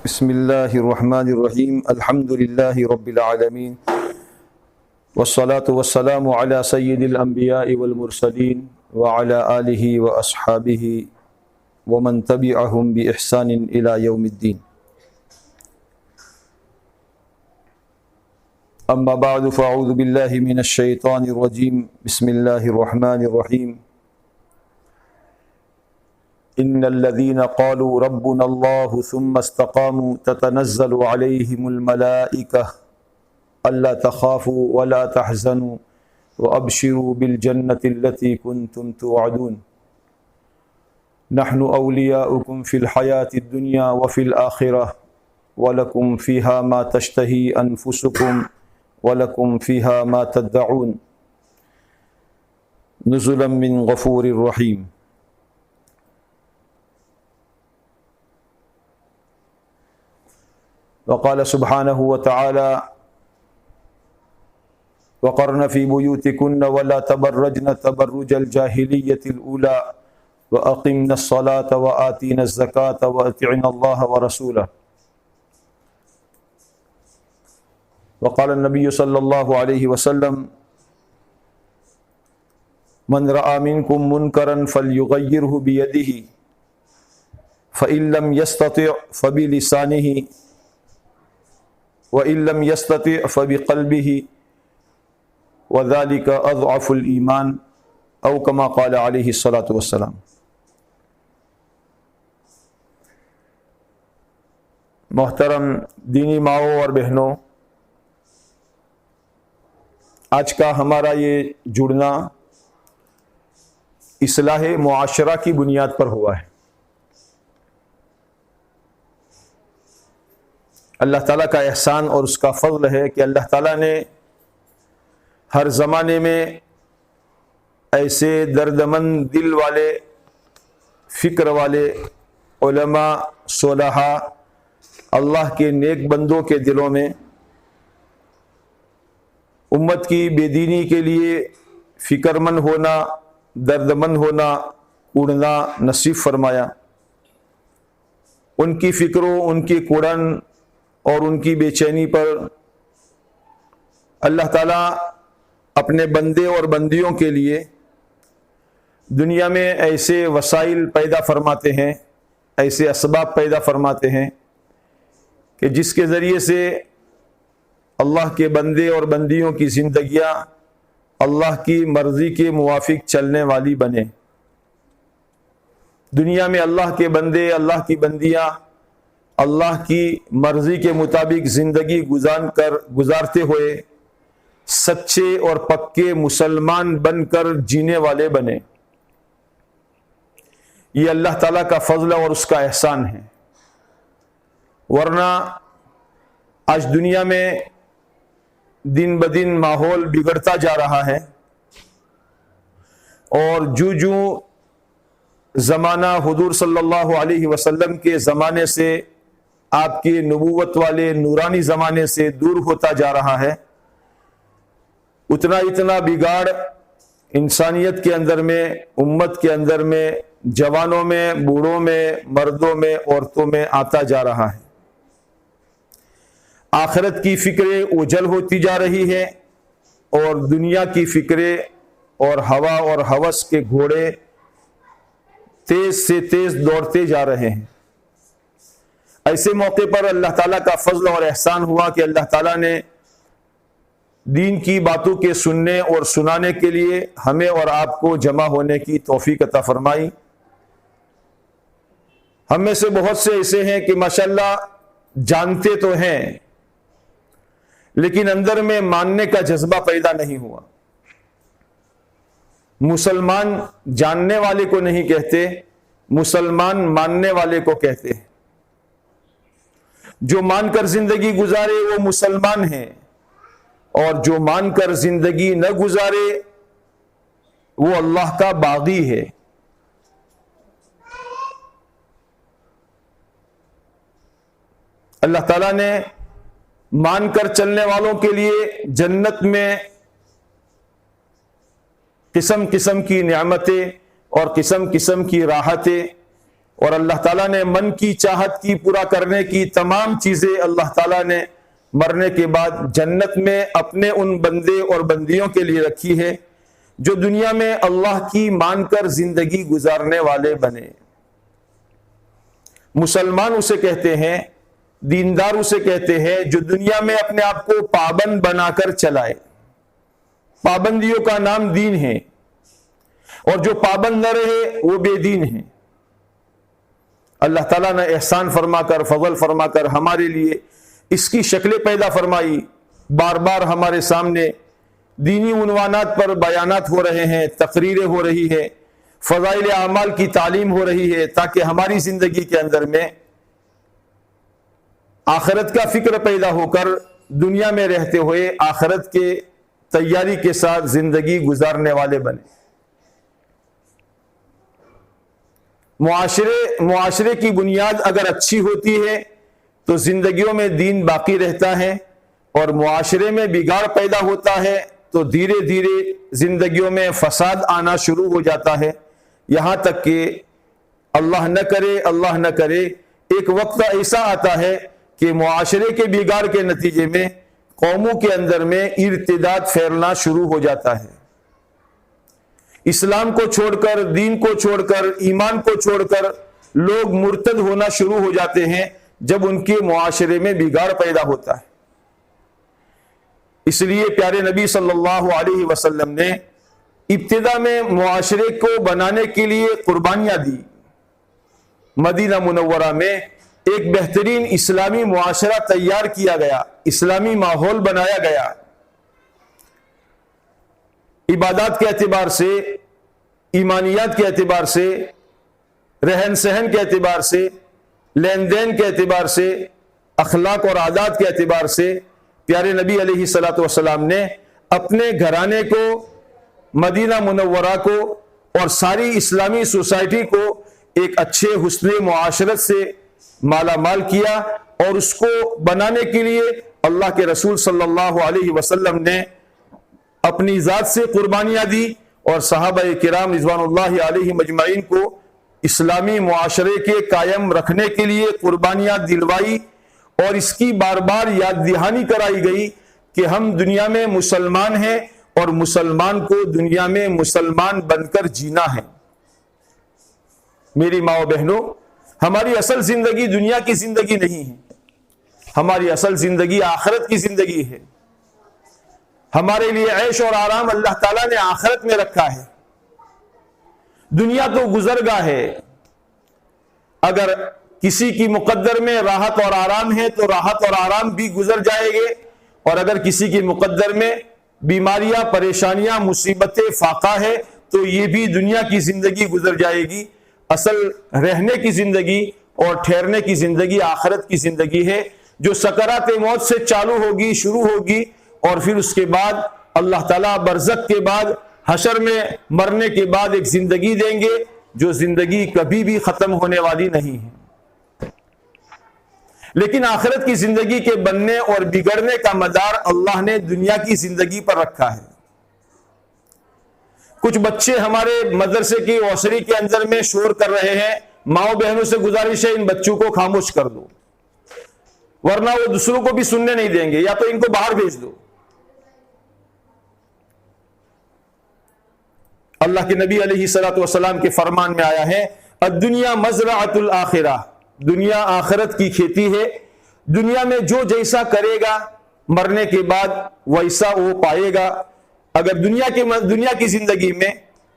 بسم اللہ الرحمن الرحیم الحمد للہ رب العالمین والصلاة والسلام علی سید الانبیاء والمرسلین وعلی آلہ واصحابہ ومن تبعہم بإحسان الی یوم الدین. اما بعد فاعوذ باللہ من الشیطان الرجیم. بسم اللہ الرحمن الرحیم. ان الذين قالوا ربنا الله ثم استقاموا تتنزل عليهم الملائكة الا تخافوا ولا تحزنوا وابشروا بالجنة التي كنتم توعدون نحن اولياؤكم في الحياة الدنيا وفي الآخرة ولكم فيها ما تشتهي انفسكم ولكم فيها ما تدعون نزلا من غفور رحيم. وقال سبحانه وتعالى وقرن في بيوتكن ولا تبرجن تبرج الجاهلية الأولى وأقمنا الصلاة وآتينا الزكاة وأطعنا الله ورسوله. وقال النبي صلى الله عليه وسلم من رأى منكم منكرا فليغيره بيده فإن لم يستطع فبلسانه وَإِن لَّمْ يَسْتَطِعْ فَبِقَلْبِهِ وَذَلِكَ أَضْعَفُ الْإِيمَانِ أو كما قال علیہ الصلاۃ والسلام. محترم دینی ماؤں اور بہنوں، آج کا ہمارا یہ جڑنا اصلاح معاشرہ کی بنیاد پر ہوا ہے. اللہ تعالیٰ کا احسان اور اس کا فضل ہے کہ اللہ تعالیٰ نے ہر زمانے میں ایسے دردمند دل والے، فکر والے علماء، صلحاء، اللہ کے نیک بندوں کے دلوں میں امت کی بے دینی کے لیے فکر مند ہونا، دردمند ہونا، اڑنا نصیب فرمایا. ان کی فکروں، ان کی کوڑن اور ان کی بے چینی پر اللہ تعالیٰ اپنے بندے اور بندیوں کے لیے دنیا میں ایسے وسائل پیدا فرماتے ہیں، ایسے اسباب پیدا فرماتے ہیں کہ جس کے ذریعے سے اللہ کے بندے اور بندیوں کی زندگیاں اللہ کی مرضی کے موافق چلنے والی بنے. دنیا میں اللہ کے بندے، اللہ کی بندیاں اللہ کی مرضی کے مطابق زندگی گزارتے ہوئے سچے اور پکے مسلمان بن کر جینے والے بنے. یہ اللہ تعالیٰ کا فضل اور اس کا احسان ہے. ورنہ آج دنیا میں دن بدن ماحول بگڑتا جا رہا ہے، اور جو زمانہ حضور صلی اللہ علیہ وسلم کے زمانے سے، آپ کے نبوت والے نورانی زمانے سے دور ہوتا جا رہا ہے، اتنا بگاڑ انسانیت کے اندر میں، امت کے اندر میں، جوانوں میں، بوڑھوں میں، مردوں میں، عورتوں میں آتا جا رہا ہے. آخرت کی فکریں اوجھل ہوتی جا رہی ہے، اور دنیا کی فکریں اور ہوا اور ہوس کے گھوڑے تیز سے تیز دوڑتے جا رہے ہیں. ایسے موقع پر اللہ تعالیٰ کا فضل اور احسان ہوا کہ اللہ تعالیٰ نے دین کی باتوں کے سننے اور سنانے کے لیے ہمیں اور آپ کو جمع ہونے کی توفیق عطا فرمائی. ہم میں سے بہت سے ایسے ہیں کہ ماشاءاللہ جانتے تو ہیں، لیکن اندر میں ماننے کا جذبہ پیدا نہیں ہوا. مسلمان جاننے والے کو نہیں کہتے، مسلمان ماننے والے کو کہتے ہیں. جو مان کر زندگی گزارے وہ مسلمان ہے، اور جو مان کر زندگی نہ گزارے وہ اللہ کا باغی ہے. اللہ تعالیٰ نے مان کر چلنے والوں کے لیے جنت میں قسم قسم کی نعمتیں اور قسم قسم کی راحتیں اور اللہ تعالیٰ نے من کی چاہت کی پورا کرنے کی تمام چیزیں اللہ تعالیٰ نے مرنے کے بعد جنت میں اپنے ان بندے اور بندیوں کے لیے رکھی ہے جو دنیا میں اللہ کی مان کر زندگی گزارنے والے بنے۔ مسلمان اسے کہتے ہیں، دیندار اسے کہتے ہیں جو دنیا میں اپنے آپ کو پابند بنا کر چلائے۔ پابندیوں کا نام دین ہے، اور جو پابند نہ رہے وہ بے دین ہے۔ اللہ تعالیٰ نے احسان فرما کر، فضل فرما کر ہمارے لیے اس کی شکلیں پیدا فرمائی۔ بار بار ہمارے سامنے دینی عنوانات پر بیانات ہو رہے ہیں، تقریریں ہو رہی ہے، فضائل اعمال کی تعلیم ہو رہی ہے، تاکہ ہماری زندگی کے اندر میں آخرت کا فکر پیدا ہو کر دنیا میں رہتے ہوئے آخرت کے تیاری کے ساتھ زندگی گزارنے والے بنے۔ معاشرے کی بنیاد اگر اچھی ہوتی ہے تو زندگیوں میں دین باقی رہتا ہے، اور معاشرے میں بگاڑ پیدا ہوتا ہے تو دھیرے دھیرے زندگیوں میں فساد آنا شروع ہو جاتا ہے، یہاں تک کہ اللہ نہ کرے ایک وقت ایسا آتا ہے کہ معاشرے کے بگاڑ کے نتیجے میں قوموں کے اندر میں ارتداد پھیلنا شروع ہو جاتا ہے۔ اسلام کو چھوڑ کر، دین کو چھوڑ کر، ایمان کو چھوڑ کر لوگ مرتد ہونا شروع ہو جاتے ہیں جب ان کے معاشرے میں بگاڑ پیدا ہوتا ہے۔ اس لیے پیارے نبی صلی اللہ علیہ وسلم نے ابتدا میں معاشرے کو بنانے کے لیے قربانیاں دی۔ مدینہ منورہ میں ایک بہترین اسلامی معاشرہ تیار کیا گیا، اسلامی ماحول بنایا گیا۔ عبادات کے اعتبار سے، ایمانیات کے اعتبار سے، رہن سہن کے اعتبار سے، لین دین کے اعتبار سے، اخلاق اور عادات کے اعتبار سے پیارے نبی علیہ الصلوۃ والسلام نے اپنے گھرانے کو، مدینہ منورہ کو اور ساری اسلامی سوسائٹی کو ایک اچھے حسن معاشرت سے مالا مال کیا، اور اس کو بنانے کے لیے اللہ کے رسول صلی اللہ علیہ وسلم نے اپنی ذات سے قربانیاں دی، اور صحابہ کرام رضوان اللہ علیہ مجمعین کو اسلامی معاشرے کے قائم رکھنے کے لیے قربانیاں دلوائی، اور اس کی بار بار یاد دہانی کرائی گئی کہ ہم دنیا میں مسلمان ہیں، اور مسلمان کو دنیا میں مسلمان بن کر جینا ہے۔ میری ماں و بہنوں، ہماری اصل زندگی دنیا کی زندگی نہیں ہے، ہماری اصل زندگی آخرت کی زندگی ہے۔ ہمارے لیے عیش اور آرام اللہ تعالیٰ نے آخرت میں رکھا ہے۔ دنیا تو گزرگاہ ہے، اگر کسی کی مقدر میں راحت اور آرام ہے تو راحت اور آرام بھی گزر جائے گے، اور اگر کسی کی مقدر میں بیماریاں، پریشانیاں، مصیبتیں، فاقہ ہے تو یہ بھی دنیا کی زندگی گزر جائے گی۔ اصل رہنے کی زندگی اور ٹھہرنے کی زندگی آخرت کی زندگی ہے، جو سکرات موت سے چالو ہوگی، شروع ہوگی، اور پھر اس کے بعد اللہ تعالیٰ برزخ کے بعد حشر میں مرنے کے بعد ایک زندگی دیں گے جو زندگی کبھی بھی ختم ہونے والی نہیں ہے۔ لیکن آخرت کی زندگی کے بننے اور بگڑنے کا مدار اللہ نے دنیا کی زندگی پر رکھا ہے۔ کچھ بچے ہمارے مدرسے کی اوسری کے اندر میں شور کر رہے ہیں، ماؤں بہنوں سے گزارش ہے ان بچوں کو خاموش کر دو، ورنہ وہ دوسروں کو بھی سننے نہیں دیں گے، یا تو ان کو باہر بھیج دو۔ اللہ کے نبی علیہ الصلوۃ والسلام کے فرمان میں آیا ہے، الدنیا مزرعۃ الآخرہ، دنیا آخرت کی کھیتی ہے۔ دنیا میں جو جیسا کرے گا مرنے کے بعد ویسا وہ پائے گا۔ اگر دنیا کی زندگی میں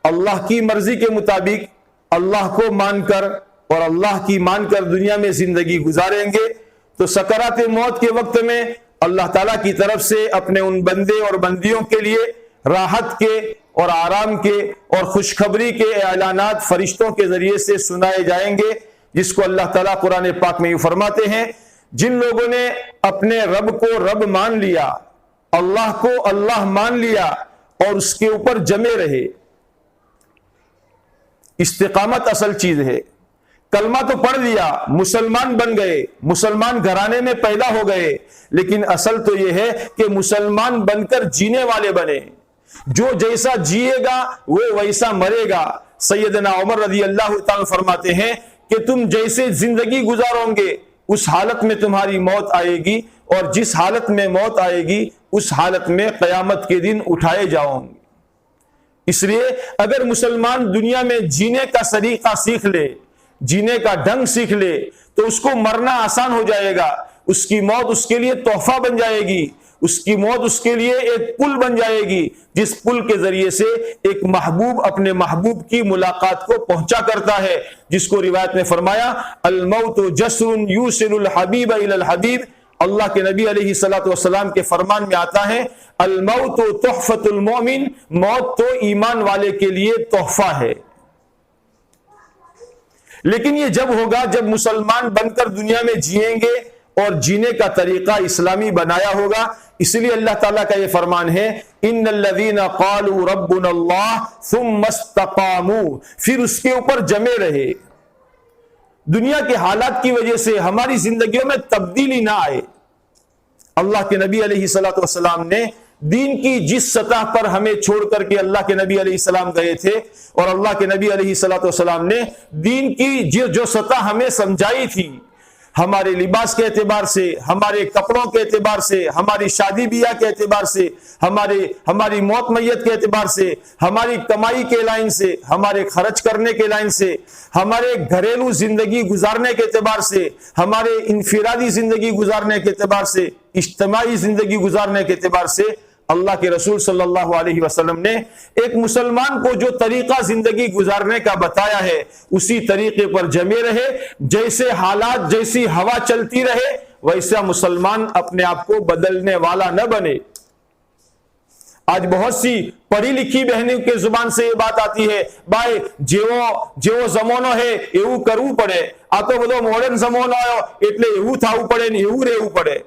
اللہ کی مرضی کے مطابق اللہ کو مان کر اور اللہ کی مان کر دنیا میں زندگی گزاریں گے تو سکرات موت کے وقت میں اللہ تعالیٰ کی طرف سے اپنے ان بندے اور بندیوں کے لیے راحت کے اور آرام کے اور خوشخبری کے اعلانات فرشتوں کے ذریعے سے سنائے جائیں گے، جس کو اللہ تعالیٰ قرآن پاک میں یہ فرماتے ہیں، جن لوگوں نے اپنے رب کو رب مان لیا، اللہ کو اللہ مان لیا اور اس کے اوپر جمے رہے۔ استقامت اصل چیز ہے۔ کلمہ تو پڑھ لیا، مسلمان بن گئے، مسلمان گھرانے میں پیدا ہو گئے، لیکن اصل تو یہ ہے کہ مسلمان بن کر جینے والے بنے۔ جو جیسا جیے گا وہ ویسا مرے گا۔ سیدنا عمر رضی اللہ تعالیٰ فرماتے ہیں کہ تم جیسے زندگی گزارو گے اس حالت میں تمہاری موت آئے گی، اور جس حالت میں موت آئے گی اس حالت میں قیامت کے دن اٹھائے جاؤ گے۔ اس لیے اگر مسلمان دنیا میں جینے کا طریقہ سیکھ لے، جینے کا ڈھنگ سیکھ لے، تو اس کو مرنا آسان ہو جائے گا، اس کی موت اس کے لیے تحفہ بن جائے گی، اس کی موت اس کے لیے ایک پل بن جائے گی، جس پل کے ذریعے سے ایک محبوب اپنے محبوب کی ملاقات کو پہنچا کرتا ہے، جس کو روایت میں فرمایا الموت جسر یوصل الحبیب الی الحبیب۔ اللہ کے نبی علیہ الصلوۃ والسلام کے فرمان میں آتا ہے الموت تحفۃ المؤمن، موت تو ایمان والے کے لیے تحفہ ہے۔ لیکن یہ جب ہوگا جب مسلمان بن کر دنیا میں جئیں گے اور جینے کا طریقہ اسلامی بنایا ہوگا۔ اس لیے اللہ تعالیٰ کا یہ فرمان ہے ان الذین قالوا ربنا اللہ ثم استقاموا، پھر اس کے اوپر جمے رہے، دنیا کے حالات کی وجہ سے ہماری زندگیوں میں تبدیلی نہ آئے۔ اللہ کے نبی علیہ الصلوۃ والسلام نے دین کی جس سطح پر ہمیں چھوڑ کر کے اللہ کے نبی علیہ السلام گئے تھے، اور اللہ کے نبی علیہ الصلوۃ والسلام نے دین کی جو سطح ہمیں سمجھائی تھی، ہمارے لباس کے اعتبار سے، ہمارے کپڑوں کے اعتبار سے، ہماری شادی بیاہ کے اعتبار سے، ہماری موت میت کے اعتبار سے، ہماری کمائی کے لائن سے، ہمارے خرچ کرنے کے لائن سے، ہمارے گھریلو زندگی گزارنے کے اعتبار سے، ہمارے انفرادی زندگی گزارنے کے اعتبار سے، اجتماعی زندگی گزارنے کے اعتبار سے اللہ کے رسول صلی اللہ علیہ وسلم نے ایک مسلمان کو جو طریقہ زندگی گزارنے کا بتایا ہے اسی طریقے پر جمے رہے، جیسے حالات جیسی ہوا چلتی رہے ویسا مسلمان اپنے آپ کو بدلنے والا نہ بنے۔ آج بہت سی پڑھی لکھی بہنوں کے زبان سے یہ بات آتی ہے بھائی જેવો જમાનો ہے એવું કરવું પડે، આ તો બધો મોડર્ન જમાનો આવ્યો એટલે એવું થવું પડે ને એવું રહેવું પડે۔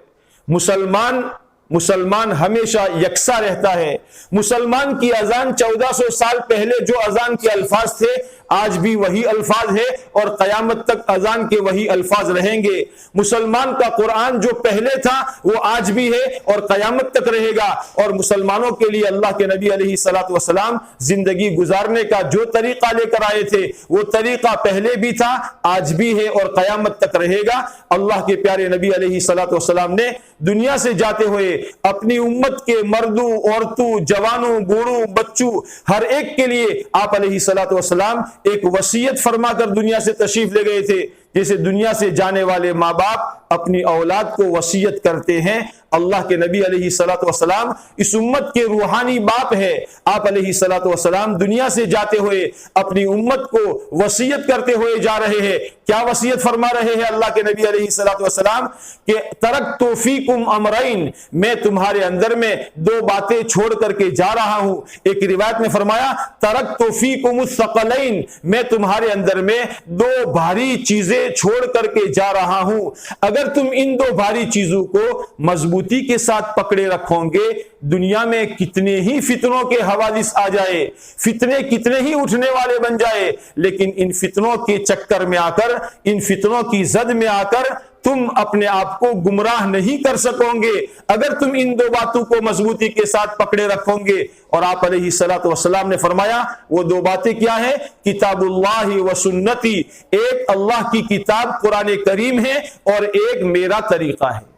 مسلمان ہمیشہ یکساں رہتا ہے۔ مسلمان کی اذان 1400 سال پہلے جو اذان کے الفاظ تھے آج بھی وہی الفاظ ہے اور قیامت تک اذان کے وہی الفاظ رہیں گے۔ مسلمان کا قرآن جو پہلے تھا وہ آج بھی ہے اور قیامت تک رہے گا، اور مسلمانوں کے لیے اللہ کے نبی علیہ الصلوۃ والسلام زندگی گزارنے کا جو طریقہ لے کر آئے تھے وہ طریقہ پہلے بھی تھا، آج بھی ہے اور قیامت تک رہے گا۔ اللہ کے پیارے نبی علیہ الصلوۃ والسلام نے دنیا سے جاتے ہوئے اپنی امت کے مردوں، عورتوں، جوانوں، بوڑھوں، بچوں، ہر ایک کے لیے آپ علیہ الصلوۃ والسلام ایک وصیت فرما کر دنیا سے تشریف لے گئے تھے، جیسے دنیا سے جانے والے ماں باپ اپنی اولاد کو وصیت کرتے ہیں۔ اللہ کے نبی علیہ الصلوۃ والسلام اس امت کے روحانی باپ ہے۔ آپ علیہ الصلوۃ والسلام دنیا سے جاتے ہوئے اپنی امت کو وصیت کرتے ہوئے جا رہے ہیں۔ کیا وصیت فرما رہے ہیں اللہ کے نبی علیہ الصلوۃ والسلام کہ ترکت فیکم امرین، میں تمہارے اندر میں دو باتیں چھوڑ کر کے جا رہا ہوں۔ ایک روایت میں فرمایا ترکت فیکم الثقلین، میں تمہارے اندر میں دو بھاری چیزیں چھوڑ کر کے جا رہا ہوں۔ اگر تم ان دو بھاری چیزوں کو مضبوطی کے ساتھ پکڑے رکھو گے، دنیا میں کتنے ہی فتنوں کے حوادث آ جائے، فتنے کتنے ہی اٹھنے والے بن جائے، لیکن ان فتنوں کے چکر میں آ کر، ان فتنوں کی زد میں آ کر تم اپنے آپ کو گمراہ نہیں کر سکو گے اگر تم ان دو باتوں کو مضبوطی کے ساتھ پکڑے رکھو گے۔ اور آپ علیہ الصلوۃ والسلام نے فرمایا وہ دو باتیں کیا ہیں؟ کتاب اللہ و سنتی، ایک اللہ کی کتاب قرآن کریم ہے اور ایک میرا طریقہ ہے۔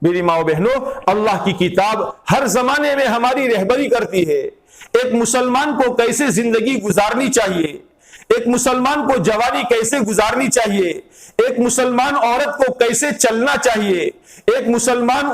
میری ماں و بہنوں، اللہ کی کتاب ہر زمانے میں ہماری رہبری کرتی ہے۔ ایک مسلمان کو کیسے زندگی گزارنی چاہیے، ایک مسلمان کو جوانی کیسے گزارنی چاہیے، ایک مسلمان عورت کو کیسے چلنا چاہیے، ایک مسلمان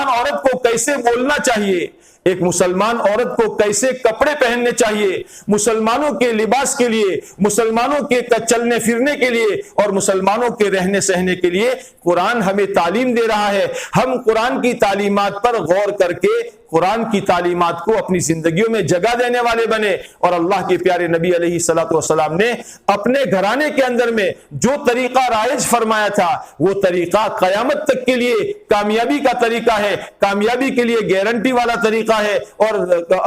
عورت کو کیسے بولنا چاہیے، ایک مسلمان عورت کو کیسے کپڑے پہننے چاہیے، مسلمانوں کے لباس کے لیے، مسلمانوں کے چلنے پھرنے کے لیے اور مسلمانوں کے رہنے سہنے کے لیے قرآن ہمیں تعلیم دے رہا ہے۔ ہم قرآن کی تعلیمات پر غور کر کے قرآن کی تعلیمات کو اپنی زندگیوں میں جگہ دینے والے بنے، اور اللہ کے پیارے نبی علیہ الصلوۃ والسلام نے اپنے گھرانے کے اندر میں جو طریقہ رائج فرمایا تھا وہ طریقہ قیامت تک کے لیے کامیابی کا طریقہ ہے، کامیابی کے لیے گارنٹی والا طریقہ ہے، اور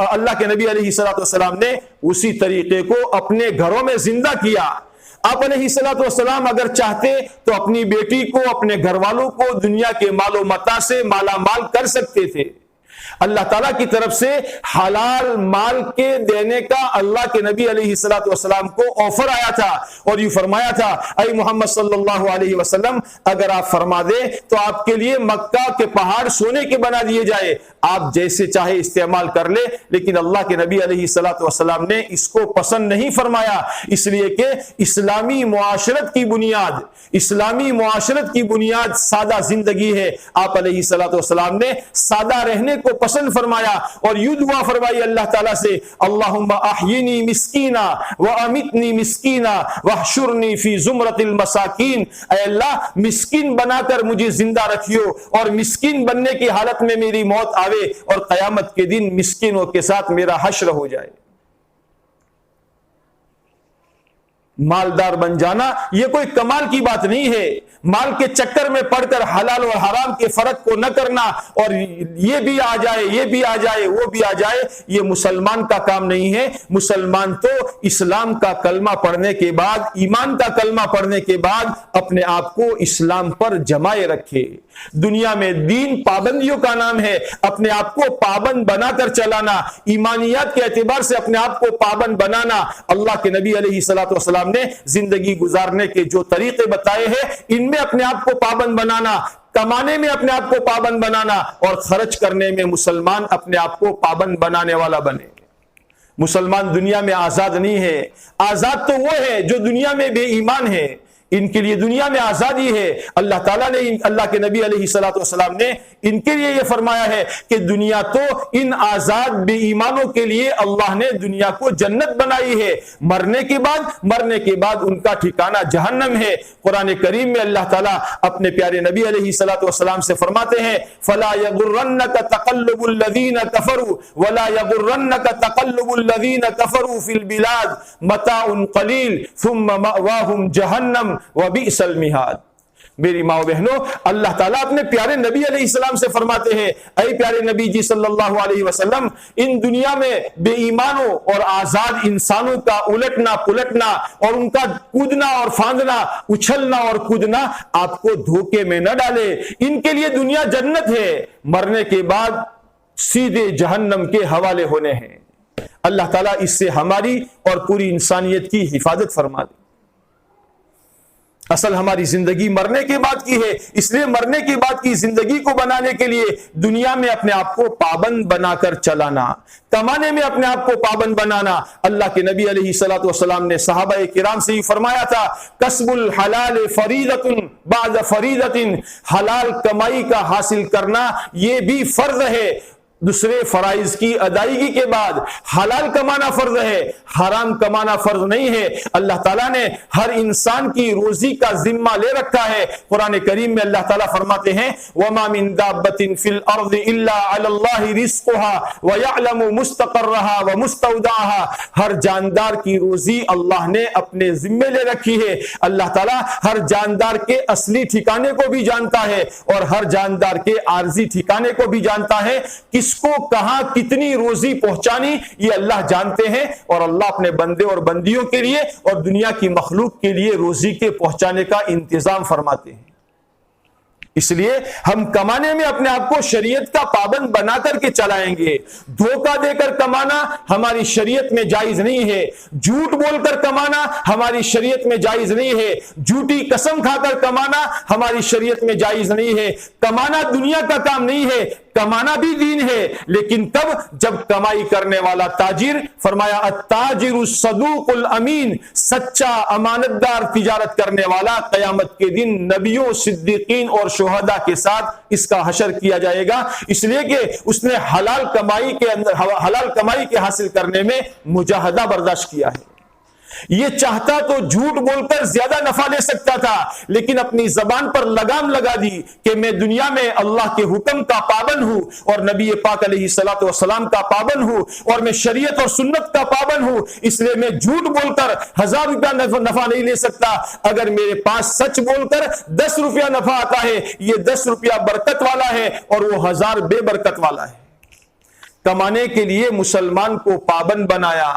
اللہ کے نبی علیہ الصلوۃ والسلام نے اسی طریقے کو اپنے گھروں میں زندہ کیا۔ آپ علیہ الصلوۃ والسلام اگر چاہتے تو اپنی بیٹی کو، اپنے گھر والوں کو دنیا کے مال و متاع سے مالا مال کر سکتے تھے، اللہ تعالیٰ کی طرف سے حلال مال کے دینے کا اللہ کے نبی علیہ الصلوۃ والسلام کو آفر آیا تھا اور یہ فرمایا تھا اے محمد صلی اللہ علیہ وسلم اگر آپ فرما دیں تو آپ کے لیے مکہ کے پہاڑ سونے کے بنا دیے جائے، آپ جیسے چاہے استعمال کر لے، لیکن اللہ کے نبی علیہ الصلوۃ والسلام نے اس کو پسند نہیں فرمایا، اس لیے کہ اسلامی معاشرت کی بنیاد سادہ زندگی ہے۔ آپ علیہ الصلوۃ والسلام نے سادہ رہنے کو پسند فرمایا اور یوں دعا فرمائی اللہ تعالیٰ سے اللہم احیینی مسکینا وامتنی مسکینا واحشرنی فی زمرۃ المساکین، اے اللہ مسکین بنا کر مجھے زندہ رکھیو اور مسکین بننے کی حالت میں میری موت آوے اور قیامت کے دن مسکینوں کے ساتھ میرا حشر ہو جائے۔ مالدار بن جانا یہ کوئی کمال کی بات نہیں ہے، مال کے چکر میں پڑ کر حلال اور حرام کے فرق کو نہ کرنا اور یہ بھی آ جائے یہ بھی آ جائے وہ بھی آ جائے، یہ مسلمان کا کام نہیں ہے۔ مسلمان تو اسلام کا کلمہ پڑھنے کے بعد، ایمان کا کلمہ پڑھنے کے بعد اپنے آپ کو اسلام پر جمائے رکھے۔ دنیا میں دین پابندیوں کا نام ہے، اپنے آپ کو پابند بنا کر چلانا، ایمانیات کے اعتبار سے اپنے آپ کو پابند بنانا۔ اللہ کے نبی علیہ الصلوۃ والسلام نے زندگی گزارنے کے جو طریقے بتائے ہیں ان میں اپنے آپ کو پابند بنانا، کمانے میں اپنے آپ کو پابند بنانا اور خرچ کرنے میں مسلمان اپنے آپ کو پابند بنانے والا بنے۔ مسلمان دنیا میں آزاد نہیں ہے، آزاد تو وہ ہے جو دنیا میں بے ایمان ہے، ان کے لیے دنیا میں آزادی ہے۔ اللہ تعالیٰ نے، اللہ کے نبی علیہ الصلوۃ والسلام نے ان کے لیے یہ فرمایا ہے کہ دنیا تو ان آزاد بے ایمانوں کے لیے اللہ نے دنیا کو جنت بنائی ہے، مرنے کے بعد ان کا ٹھکانہ جہنم ہے۔ قرآن کریم میں اللہ تعالیٰ اپنے پیارے نبی علیہ الصلوۃ والسلام سے فرماتے ہیں فَلَا يَغُرَّنَّكَ تَقَلُّبُ الَّذِينَ كَفَرُوا وَلَا يَغُرَّنَّكَ تَقَلُّبُ الَّذِينَ كَفَرُوا فِي الْبِلَادِ مَتَاعٌ قَلِيلٌ ثُمَّ مَأْوَاهُمْ جَهَنَّمُ وَبِئْسَ الْمِہَادُ۔ میری ماں و بہنوں، اللہ تعالیٰ اپنے پیارے نبی علیہ السلام سے فرماتے ہیں اے پیارے نبی جی صلی اللہ علیہ وسلم، ان دنیا میں بے ایمانوں اور آزاد انسانوں کا الٹنا پلٹنا اور ان کا کودنا اور پھاندنا، اچھلنا اور کودنا آپ کو دھوکے میں نہ ڈالے۔ ان کے لیے دنیا جنت ہے، مرنے کے بعد سیدھے جہنم کے حوالے ہونے ہیں۔ اللہ تعالیٰ اس سے ہماری اور پوری انسانیت کی حفاظت فرما دے۔ اصل ہماری زندگی مرنے کے بعد کی ہے، اس لیے مرنے کے بعد کی زندگی کو بنانے کے لیے دنیا میں اپنے آپ کو پابند بنا کر چلانا، کمانے میں اپنے آپ کو پابند بنانا۔ اللہ کے نبی علیہ الصلوۃ والسلام نے صحابہ کرام سے یہ فرمایا تھا کسب الحلال فریضۃ بعد فریضۃ، حلال کمائی کا حاصل کرنا یہ بھی فرض ہے، دوسرے فرائض کی ادائیگی کے بعد حلال کمانا فرض ہے، حرام کمانا فرض نہیں ہے۔ اللہ تعالیٰ نے ہر انسان کی روزی کا ذمہ لے رکھا ہے۔ قرآن کریم میں اللہ تعالیٰ فرماتے ہیں وَمَا مِن دَابَّةٍ فِي الْأَرْضِ إِلَّا عَلَى اللَّهِ رِزْقُهَا وَيَعْلَمُ مُسْتَقَرَّهَا وَمُسْتَوْدَعَهَا، ہر جاندار کی روزی اللہ نے اپنے ذمے لے رکھی ہے۔ اللہ تعالیٰ ہر جاندار کے اصلی ٹھکانے کو بھی جانتا ہے اور ہر جاندار کے عارضی ٹھکانے کو بھی جانتا ہے، کس کو کہاں کتنی روزی پہنچانی یہ اللہ جانتے ہیں، اور اللہ اپنے بندے اور بندیوں کے لیے اور دنیا کی مخلوق کے لیے روزی کے پہنچانے کا انتظام فرماتے ہیں۔ اس لیے ہم کمانے میں اپنے آپ کو شریعت کا پابند بنا کر کے چلائیں گے۔ دھوکہ دے کر کمانا ہماری شریعت میں جائز نہیں ہے، جھوٹ بول کر کمانا ہماری شریعت میں جائز نہیں ہے، جھوٹی قسم کھا کر کمانا ہماری شریعت میں جائز نہیں ہے۔ کمانا دنیا کا کام نہیں ہے، کمانا بھی دین ہے، لیکن کب؟ جب کمائی کرنے والا تاجر، فرمایا التاجر الصدوق الامین، سچا امانت دار تجارت کرنے والا قیامت کے دن نبیوں، صدیقین اور شہداء کے ساتھ اس کا حشر کیا جائے گا، اس لیے کہ اس نے حلال کمائی کے حاصل کرنے میں مجاہدہ برداشت کیا ہے۔ یہ چاہتا تو جھوٹ بول کر زیادہ نفع لے سکتا تھا، لیکن اپنی زبان پر لگام لگا دی کہ میں دنیا میں اللہ کے حکم کا پابند ہوں اور نبی پاک علیہ الصلوۃ والسلام کا پابند ہوں اور میں شریعت اور سنت کا پابند ہوں، اس لیے میں جھوٹ بول کر 1000 روپیہ نفع نہیں لے سکتا۔ اگر میرے پاس سچ بول کر 10 روپیہ نفع آتا ہے، یہ 10 روپیہ برکت والا ہے اور وہ 1000 بے برکت والا ہے۔ کمانے کے لیے مسلمان کو پابند بنایا۔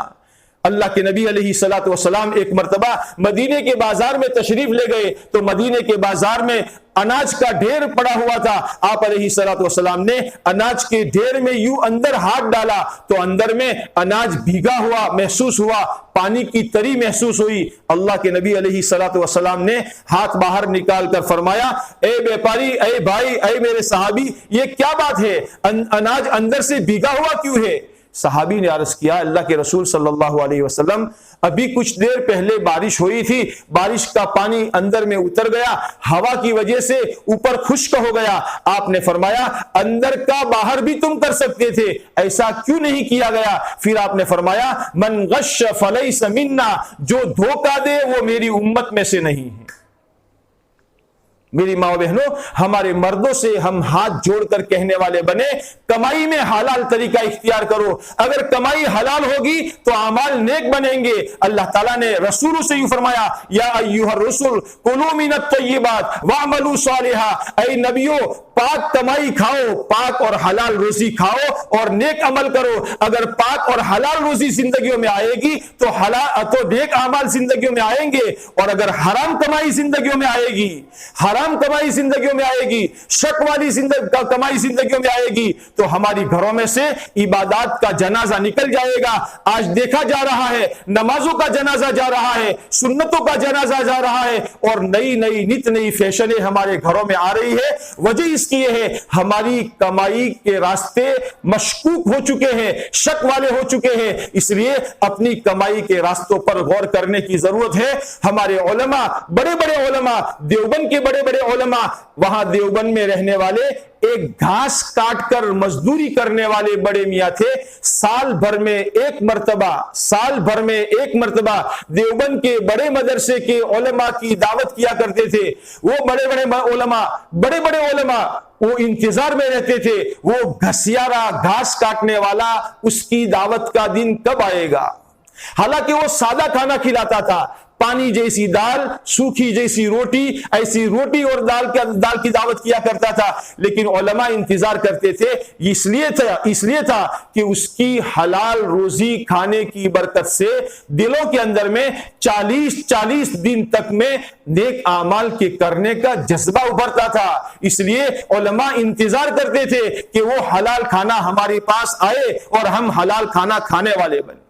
اللہ کے نبی علیہ الصلوۃ والسلام ایک مرتبہ مدینے کے بازار میں تشریف لے گئے تو مدینے کے بازار میں اناج کا ڈھیر پڑا ہوا تھا. آپ علیہ الصلوۃ والسلام نے اناج کے ڈھیر میں یوں اندر ہاتھ ڈالا تو اندر میں اناج بھیگا ہوا محسوس ہوا, پانی کی تری محسوس ہوئی. اللہ کے نبی علیہ الصلوۃ والسلام نے ہاتھ باہر نکال کر فرمایا, اے بیپاری, اے بھائی, اے میرے صحابی, یہ کیا بات ہے, اناج اندر سے بھیگا ہوا کیوں ہے؟ صحابی نے عرض کیا, اللہ کے رسول صلی اللہ علیہ وسلم, ابھی کچھ دیر پہلے بارش ہوئی تھی, بارش کا پانی اندر میں اتر گیا, ہوا کی وجہ سے اوپر خشک ہو گیا. آپ نے فرمایا اندر کا باہر بھی تم کر سکتے تھے, ایسا کیوں نہیں کیا گیا؟ پھر آپ نے فرمایا من غش فلیس منا, جو دھوکہ دے وہ میری امت میں سے نہیں ہے. میری ماں و بہنوں, ہمارے مردوں سے ہم ہاتھ جوڑ کر کہنے والے بنے, کمائی میں حلال طریقہ اختیار کرو. اگر کمائی حلال ہوگی تو اعمال نیک بنیں گے. اللہ تعالیٰ نے رسولوں سے یوں فرمایا, یا ایھا الرسل کلوا من الطیبات واعملوا صالحا, اے نبیوں پاک کمائی کھاؤ, پاک اور حلال روزی کھاؤ اور نیک عمل کرو. اگر پاک اور حلال روزی زندگیوں میں آئے گی تو نیک اعمال زندگیوں میں آئیں گے, اور اگر حرام کمائی زندگیوں میں آئے گی, حرام کمائی زندگیوں میں آئے گی, شک والی کمائی زندگیوں میں آئے گی, تو ہماری گھروں میں سے عبادات کا جنازہ نکل جائے گا. آج دیکھا جا رہا ہے نمازوں کا جنازہ جا رہا ہے, سنتوں کا جنازہ جا رہا ہے, اور نئی نت نئی فیشنیں ہمارے گھروں میں آ رہی ہے. وجہ اس کی یہ ہے ہماری کمائی کے راستے مشکوک ہو چکے ہیں, شک والے ہو چکے ہیں. اس لیے اپنی کمائی کے راستوں پر غور کرنے کی ضرورت ہے. ہمارے علماء, بڑے بڑے علماء, دیوبند کے بڑے بڑے علماء, وہاں دیوبند میں رہنے والے ایک گھاس کاٹ کر مزدوری کرنے والے بڑے میاں تھے. سال بھر میں ایک مرتبہ دیوبند کے بڑے مدرسے کے علماء کی دعوت کیا کرتے تھے. وہ بڑے بڑے علماء وہ انتظار میں رہتے تھے, وہ گھسیارا گھاس کاٹنے والا اس کی دعوت کا دن کب آئے گا. حالانکہ وہ سادہ کھانا کھلاتا تھا, پانی جیسی دال, سوکھی جیسی روٹی, ایسی روٹی اور دال کی دعوت کیا کرتا تھا. لیکن علماء انتظار کرتے تھے, اس لیے تھا کہ اس کی حلال روزی کھانے کی برکت سے دلوں کے اندر میں 40 دن تک میں نیک اعمال کے کرنے کا جذبہ ابھرتا تھا. اس لیے علماء انتظار کرتے تھے کہ وہ حلال کھانا ہمارے پاس آئے اور ہم حلال کھانا کھانے والے بنے.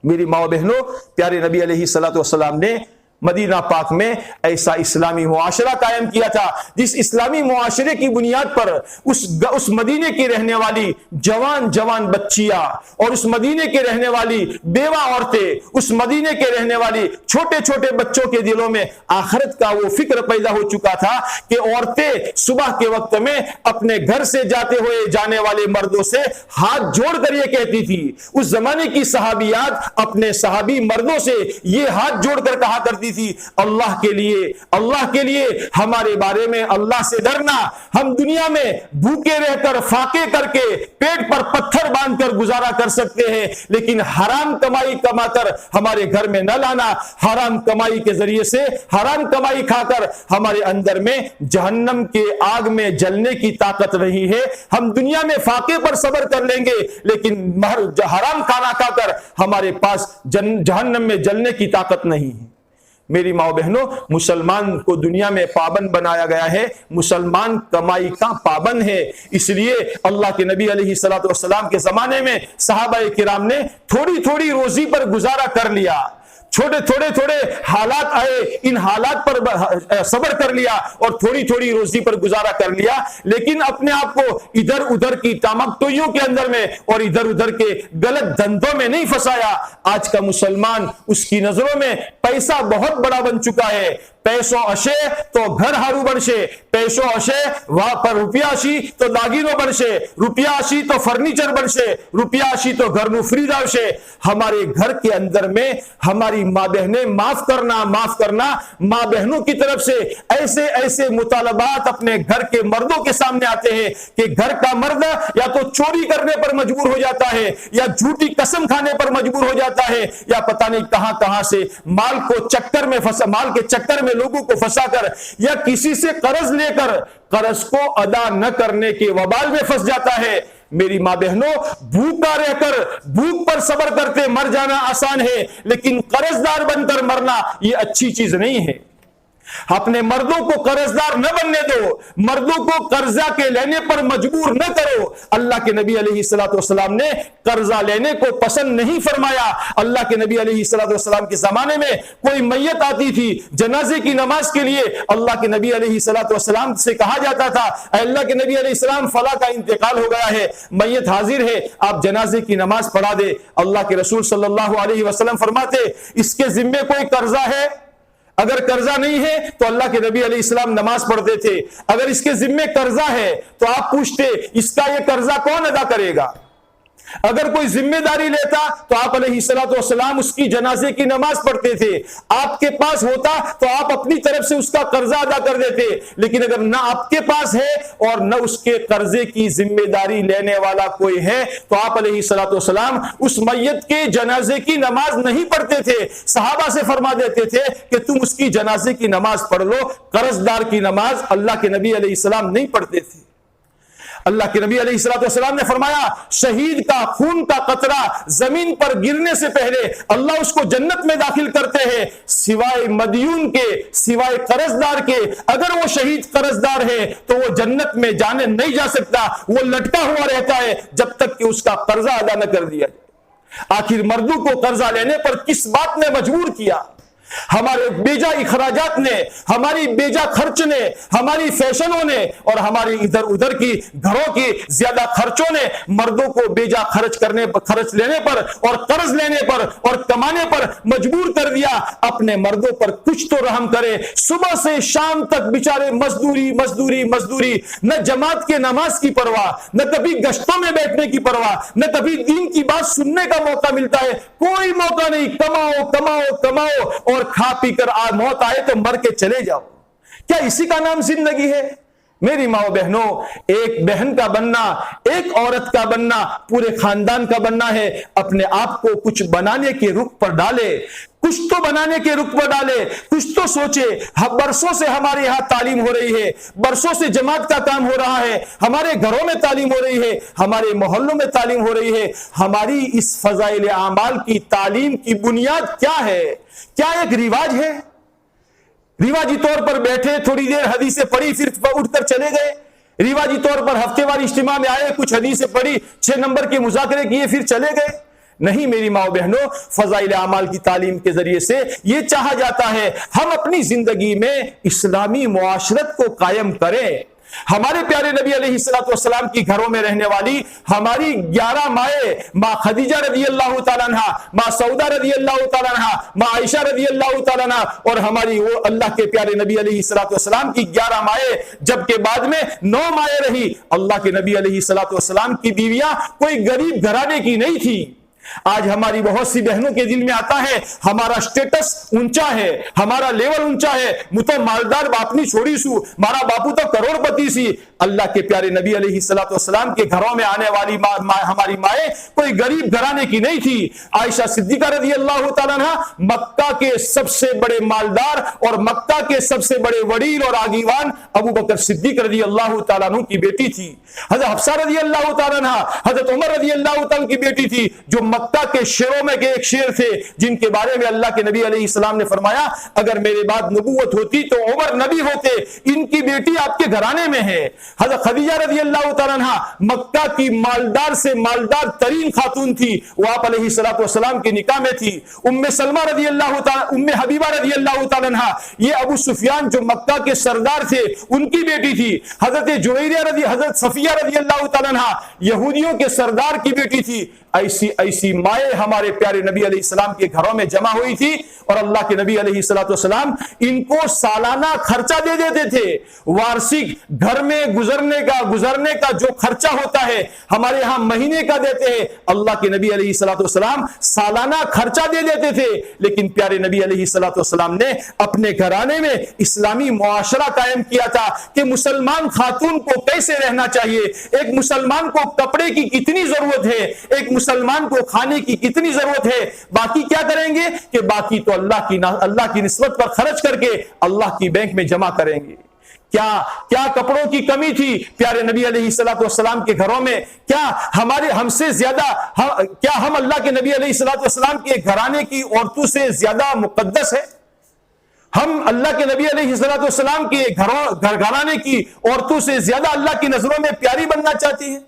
میری ماں و بہنوں, پیارے نبی علیہ الصلوۃ والسلام نے مدینہ پاک میں ایسا اسلامی معاشرہ قائم کیا تھا جس اسلامی معاشرے کی بنیاد پر اس مدینے کی رہنے والی جوان بچیاں اور اس مدینے کے رہنے والی بیوہ عورتیں, اس مدینے کے رہنے والی چھوٹے بچوں کے دلوں میں آخرت کا وہ فکر پیدا ہو چکا تھا کہ عورتیں صبح کے وقت میں اپنے گھر سے جاتے ہوئے جانے والے مردوں سے ہاتھ جوڑ کر یہ کہتی تھی. اس زمانے کی صحابیات اپنے صحابی مردوں سے یہ ہاتھ جوڑ کر کہا کرتی تھی, اللہ کے لیے ہمارے بارے میں اللہ سے ڈرنا. ہم دنیا میں بھوکے رہ کر, فاقے کر کے, پیٹ پر پتھر باندھ کر گزارا کر سکتے ہیں, لیکن حرام کمائی کما کر ہمارے گھر میں نہ لانا. حرام کمائی کے ذریعے سے حرام کمائی کھا کر ہمارے اندر میں جہنم کے آگ میں جلنے کی طاقت نہیں ہے. ہم دنیا میں فاقے پر صبر کر لیں گے, لیکن حرام کھانا کھا کر ہمارے پاس جہنم میں جلنے کی طاقت نہیں ہے. میری ماں بہنوں, مسلمان کو دنیا میں پابند بنایا گیا ہے, مسلمان کمائی کا پابند ہے. اس لیے اللہ کے نبی علیہ الصلوۃ والسلام کے زمانے میں صحابہ کرام نے تھوڑی روزی پر گزارا کر لیا. تھوڑے حالات آئے, ان حالات پر صبر کر لیا اور تھوڑی روزی پر گزارا کر لیا, لیکن اپنے آپ کو ادھر ادھر کی تامکتویوں کے اندر میں اور ادھر ادھر کے غلط دھندوں میں نہیں پھنسایا. آج کا مسلمان, اس کی نظروں میں پیسہ بہت بڑا بن چکا ہے. پیسوں اشے تو گھر ہارو بنشے, پیسوں اشے وہاں پر روپیہ اشی تو داگینو بنشے, روپیہ اشی تو فرنیچر بنشے, روپیہ اشی تو گھر نو فری داوشے. ہمارے گھر کے اندر میں ہماری ماں بہنیں معاف کرنا ماں بہنوں کی طرف سے ایسے مطالبات اپنے گھر کے مردوں کے سامنے آتے ہیں کہ گھر کا مرد یا تو چوری کرنے پر مجبور ہو جاتا ہے, یا جھوٹی قسم کھانے پر مجبور ہو جاتا ہے, یا پتہ نہیں کہاں سے مال کے چکر میں لوگوں کو پھنسا کر, یا کسی سے قرض لے کر قرض کو ادا نہ کرنے کے وبال میں پھنس جاتا ہے. میری ماں بہنوں، بھوکا رہ کر بھوک پر صبر کرتے مر جانا آسان ہے، لیکن قرض دار بن کر مرنا یہ اچھی چیز نہیں ہے۔ اپنے مردوں کو قرض دار نہ بننے دو، مردوں کو قرضہ کے لینے پر مجبور نہ کرو۔ اللہ کے نبی علیہ السلام نے قرضہ لینے کو پسند نہیں فرمایا۔ اللہ کے نبی علیہ السلام کے زمانے میں کوئی میت آتی تھی جنازے کی نماز کے لیے، اللہ کے نبی علیہ السلام سے کہا جاتا تھا، اے اللہ کے نبی علیہ السلام فلاں کا انتقال ہو گیا ہے، میت حاضر ہے، آپ جنازے کی نماز پڑھا دے۔ اللہ کے رسول صلی اللہ علیہ وسلم فرماتے، اس کے ذمے کوئی قرضہ ہے؟ اگر قرضہ نہیں ہے تو اللہ کے نبی علیہ السلام نماز پڑھتے تھے۔ اگر اس کے ذمے قرضہ ہے تو آپ پوچھتے، اس کا یہ قرضہ کون ادا کرے گا؟ اگر کوئی ذمہ داری لیتا تو آپ علیہ السلام اس کی جنازے کی نماز پڑھتے تھے۔ آپ کے پاس ہوتا تو آپ اپنی طرف سے اس کا قرضہ ادا کر دیتے، لیکن اگر نہ آپ کے پاس ہے اور نہ اس کے قرضے کی ذمہ داری لینے والا کوئی ہے تو آپ علیہ السلام اس میت کے جنازے کی نماز نہیں پڑھتے تھے۔ صحابہ سے فرما دیتے تھے کہ تم اس کی جنازے کی نماز پڑھ لو، قرض دار کی نماز اللہ کے نبی علیہ السلام نہیں پڑھتے تھے۔ اللہ کے نبی علیہ السلام نے فرمایا، شہید کا خون کا قطرہ زمین پر گرنے سے پہلے اللہ اس کو جنت میں داخل کرتے ہیں، سوائے مدیون کے، سوائے قرض دار کے۔ اگر وہ شہید قرض دار ہے تو وہ جنت میں جانے نہیں جا سکتا، وہ لٹکا ہوا رہتا ہے جب تک کہ اس کا قرضہ ادا نہ کر دیا جائے۔ آخر مردوں کو قرضہ لینے پر کس بات نے مجبور کیا؟ ہمارے بیجا اخراجات نے، ہماری بیجا خرچ نے، ہماری فیشنوں نے اور ہماری ادھر ادھر کی گھروں کی زیادہ خرچوں نے مردوں کو بیجا خرچ لینے پر اور قرض لینے پر اور کمانے پر مجبور کر دیا۔ اپنے مردوں پر کچھ تو رحم کرے۔ صبح سے شام تک بیچارے مزدوری مزدوری مزدوری، نہ جماعت کے نماز کی پرواہ، نہ کبھی گشتوں میں بیٹھنے کی پرواہ، نہ کبھی دین کی بات سننے کا موقع ملتا ہے، کوئی موقع نہیں۔ کماؤ کماؤ کماؤ اور کھا پی کر موت آئے تو مر کے چلے جاؤ۔ کیا اسی کا نام زندگی ہے؟ میری ماں بہنوں، ایک بہن کا بننا، ایک عورت کا بننا، پورے خاندان کا بننا ہے۔ اپنے آپ کو کچھ بنانے کے رخ پر ڈالے، کچھ تو بنانے کے رخ پر ڈالے، کچھ تو سوچے۔ برسوں سے ہمارے یہاں تعلیم ہو رہی ہے، برسوں سے جماعت کا کام ہو رہا ہے، ہمارے گھروں میں تعلیم ہو رہی ہے، ہمارے محلوں میں تعلیم ہو رہی ہے۔ ہماری اس فضائل اعمال کی تعلیم کی بنیاد کیا ہے؟ کیا ایک رواج ہے؟ رواجی طور پر بیٹھے، تھوڑی دیر حدیثیں پڑھی، پھر اٹھ کر چلے گئے۔ رواجی طور پر ہفتے وار اجتماع میں آئے، کچھ حدیثیں پڑھی، 6 نمبر کے مذاکرے کیے، پھر چلے گئے۔ نہیں میری ماں بہنوں، فضائل اعمال کی تعلیم کے ذریعے سے یہ چاہا جاتا ہے ہم اپنی زندگی میں اسلامی معاشرت کو قائم کریں۔ ہمارے پیارے نبی علیہ السلام کی گھروں میں رہنے والی ہماری 11 مائیں، ماں خدیجہ رضی اللہ تعالیٰ عنہ، ماں سودا رضی اللہ تعالیٰ عنہ، ماں عائشہ رضی اللہ تعالیٰ عنہ، اور ہماری وہ اللہ کے پیارے نبی علیہ السلام کی 11 مائیں، جبکہ بعد میں 9 مائیں رہی۔ اللہ کے نبی علیہ السلام کی بیویاں کوئی غریب گھرانے کی نہیں تھی۔ آج ہماری بہت سی بہنوں کے دل میں آتا ہے ہمارا سٹیٹس اونچا ہے، ہمارا لیول اونچا ہے، مجھے مالدار باپ نہیں چھوڑی سو، مارا باپو تو کروڑ پتی سی۔ اللہ کے پیارے نبی علیہ السلام کے گھروں میں آنے والی ہماری مائیں کوئی غریب گھرانے کی نہیں تھی۔ عائشہ صدیقہ رضی اللہ تعالیٰ عنہ مکہ کے سب سے بڑے مالدار اور مکہ کے سب سے بڑے وڈیل اور آگیوان ابو بکر صدیق رضی اللہ تعالیٰ عنہ کی بیٹی تھی۔ حضرت حفصہ رضی اللہ تعالیٰ عنہ حضرت عمر رضی اللہ تعالیٰ کی بیٹی تھی، جو مکہ کے شیروں میں کے ایک شیر تھے، جن کے بارے میں اللہ کے نبی علیہ السلام نے فرمایا اگر میرے بعد نبوت ہوتی تو عمر نبی ہوتے، ان کی بیٹی آپ کے گھرانے میں ہے۔ حضرت خدیجہ رضی اللہ تعالیٰ عنہ مکہ کی مالدار سے مالدار ترین خاتون تھی، وہ آپ علیہ السلام کے نکاح میں تھی۔ ام سلمہ رضی اللہ تعالیٰ، ام حبیبہ رضی اللہ تعالیٰ عنہ، یہ ابو سفیان جو مکہ کے سردار تھے ان کی بیٹی تھی۔ حضرت صفیہ رضی اللہ تعالیٰ عنہ یہودیوں کے سردار کی بیٹی تھی۔ ایسی مائیں ہمارے پیارے نبی علیہ السلام کے گھروں میں جمع ہوئی تھی، اور اللہ کے نبی علیہ السلام ان کو سالانہ خرچہ دے دیتے تھے۔ وارثک گھر میں گزرنے کا جو خرچہ ہوتا ہے ہمارے ہاں مہینے کا دیتے ہیں، اللہ کے نبی علیہ السلام سالانہ خرچہ دے دیتے تھے۔ لیکن پیارے نبی علیہ السلام نے اپنے گھرانے میں اسلامی معاشرہ قائم کیا تھا کہ مسلمان خاتون کو کیسے رہنا چاہیے، ایک مسلمان کو کپڑے کی کتنی ضرورت ہے، ایک مسلمان کو کھانے کی کتنی ضرورت ہے، باقی کیا کریں گے کہ باقی تو اللہ کی نسبت پر خرچ کر کے اللہ کی بینک میں جمع کریں گے۔ کیا کپڑوں کی کمی تھی پیارے نبی علیہ الصلوۃ والسلام کے گھروں میں؟ کیا ہم سے زیادہ کیا ہم اللہ کے نبی علیہ الصلوۃ والسلام کے گھرانے کی عورتوں سے زیادہ مقدس ہے؟ ہم اللہ کے نبی علیہ الصلوۃ والسلام کے گھرانے کی عورتوں سے زیادہ اللہ کی نظروں میں پیاری بننا چاہتی ہیں؟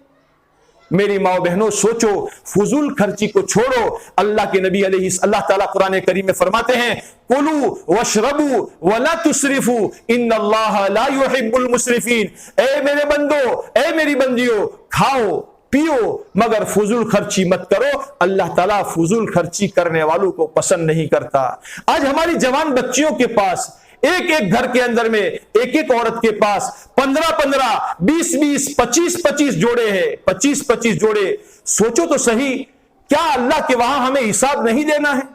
میری ماؤں بہنوں سوچو، فضول خرچی کو چھوڑو۔ اللہ کے نبی اللہ تعالیٰ قرآن کریم میں فرماتے ہیں کلوا واشربوا ولا تسرفوا ان اللہ لا يحب المسرفین۔ اے میرے بندو، اے میری بندیوں، کھاؤ پیو مگر فضول خرچی مت کرو، اللہ تعالیٰ فضول خرچی کرنے والوں کو پسند نہیں کرتا۔ آج ہماری جوان بچیوں کے پاس ایک گھر کے اندر میں ایک عورت کے پاس 15 20 25 جوڑے ہیں، 25 جوڑے۔ سوچو تو صحیح، کیا اللہ کے وہاں ہمیں حساب نہیں دینا ہے؟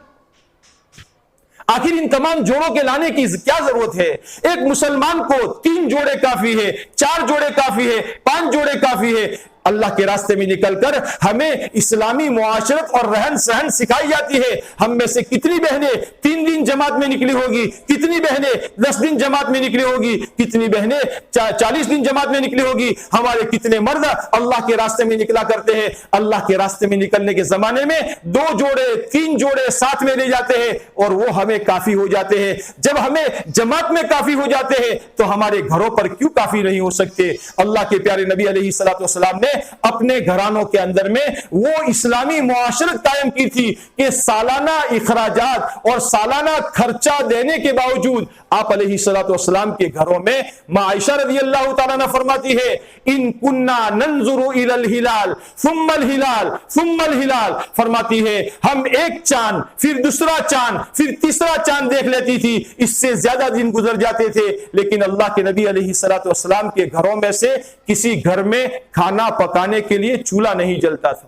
آخر ان تمام جوڑوں کے لانے کی کیا ضرورت ہے؟ ایک مسلمان کو 3 جوڑے کافی ہے، 4 جوڑے کافی ہے، 5 جوڑے کافی ہے۔ اللہ کے راستے میں نکل کر ہمیں اسلامی معاشرت اور رہن سہن سکھائی جاتی ہے۔ ہم میں سے کتنی بہنیں 3 دن جماعت میں نکلی ہوگی، کتنی بہنیں 10 دن جماعت میں نکلی ہوگی، کتنی بہنیں 40 دن جماعت میں نکلی ہوگی۔ ہمارے کتنے مرد اللہ کے راستے میں نکلا کرتے ہیں۔ اللہ کے راستے میں نکلنے کے زمانے میں 2 جوڑے 3 جوڑے ساتھ میں لے جاتے ہیں اور وہ ہمیں کافی ہو جاتے ہیں۔ جب ہمیں جماعت میں کافی ہو جاتے ہیں تو ہمارے گھروں پر کیوں کافی نہیں ہو سکتے؟ اللہ کے پیارے نبی علیہ الصلوۃ والسلام نے اپنے گھرانوں کے اندر میں وہ اسلامی معاشرت قائم کی تھی کہ سالانہ اخراجات اور سالانہ خرچہ دینے کے باوجود آپ علیہ الصلوۃ والسلام کے گھروں میں ماں عائشہ رضی اللہ تعالیٰ عنہ فرماتی ہے ان کننا ننظر الی الہلال ثم الہلال ثم الہلال، فرماتی ہے ہم ایک چاند پھر دوسرا چاند پھر تیسرا چاند دیکھ لیتی تھی، اس سے زیادہ دن گزر جاتے تھے، لیکن اللہ کے نبی علیہ الصلوۃ والسلام کے گھروں میں سے کسی گھر میں کھانا پکانے کے لیے چولہا نہیں جلتا تھا۔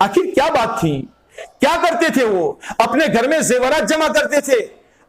آخر کیا بات تھی؟ کیا کرتے تھے؟ وہ اپنے گھر میں زیورات جمع کرتے تھے،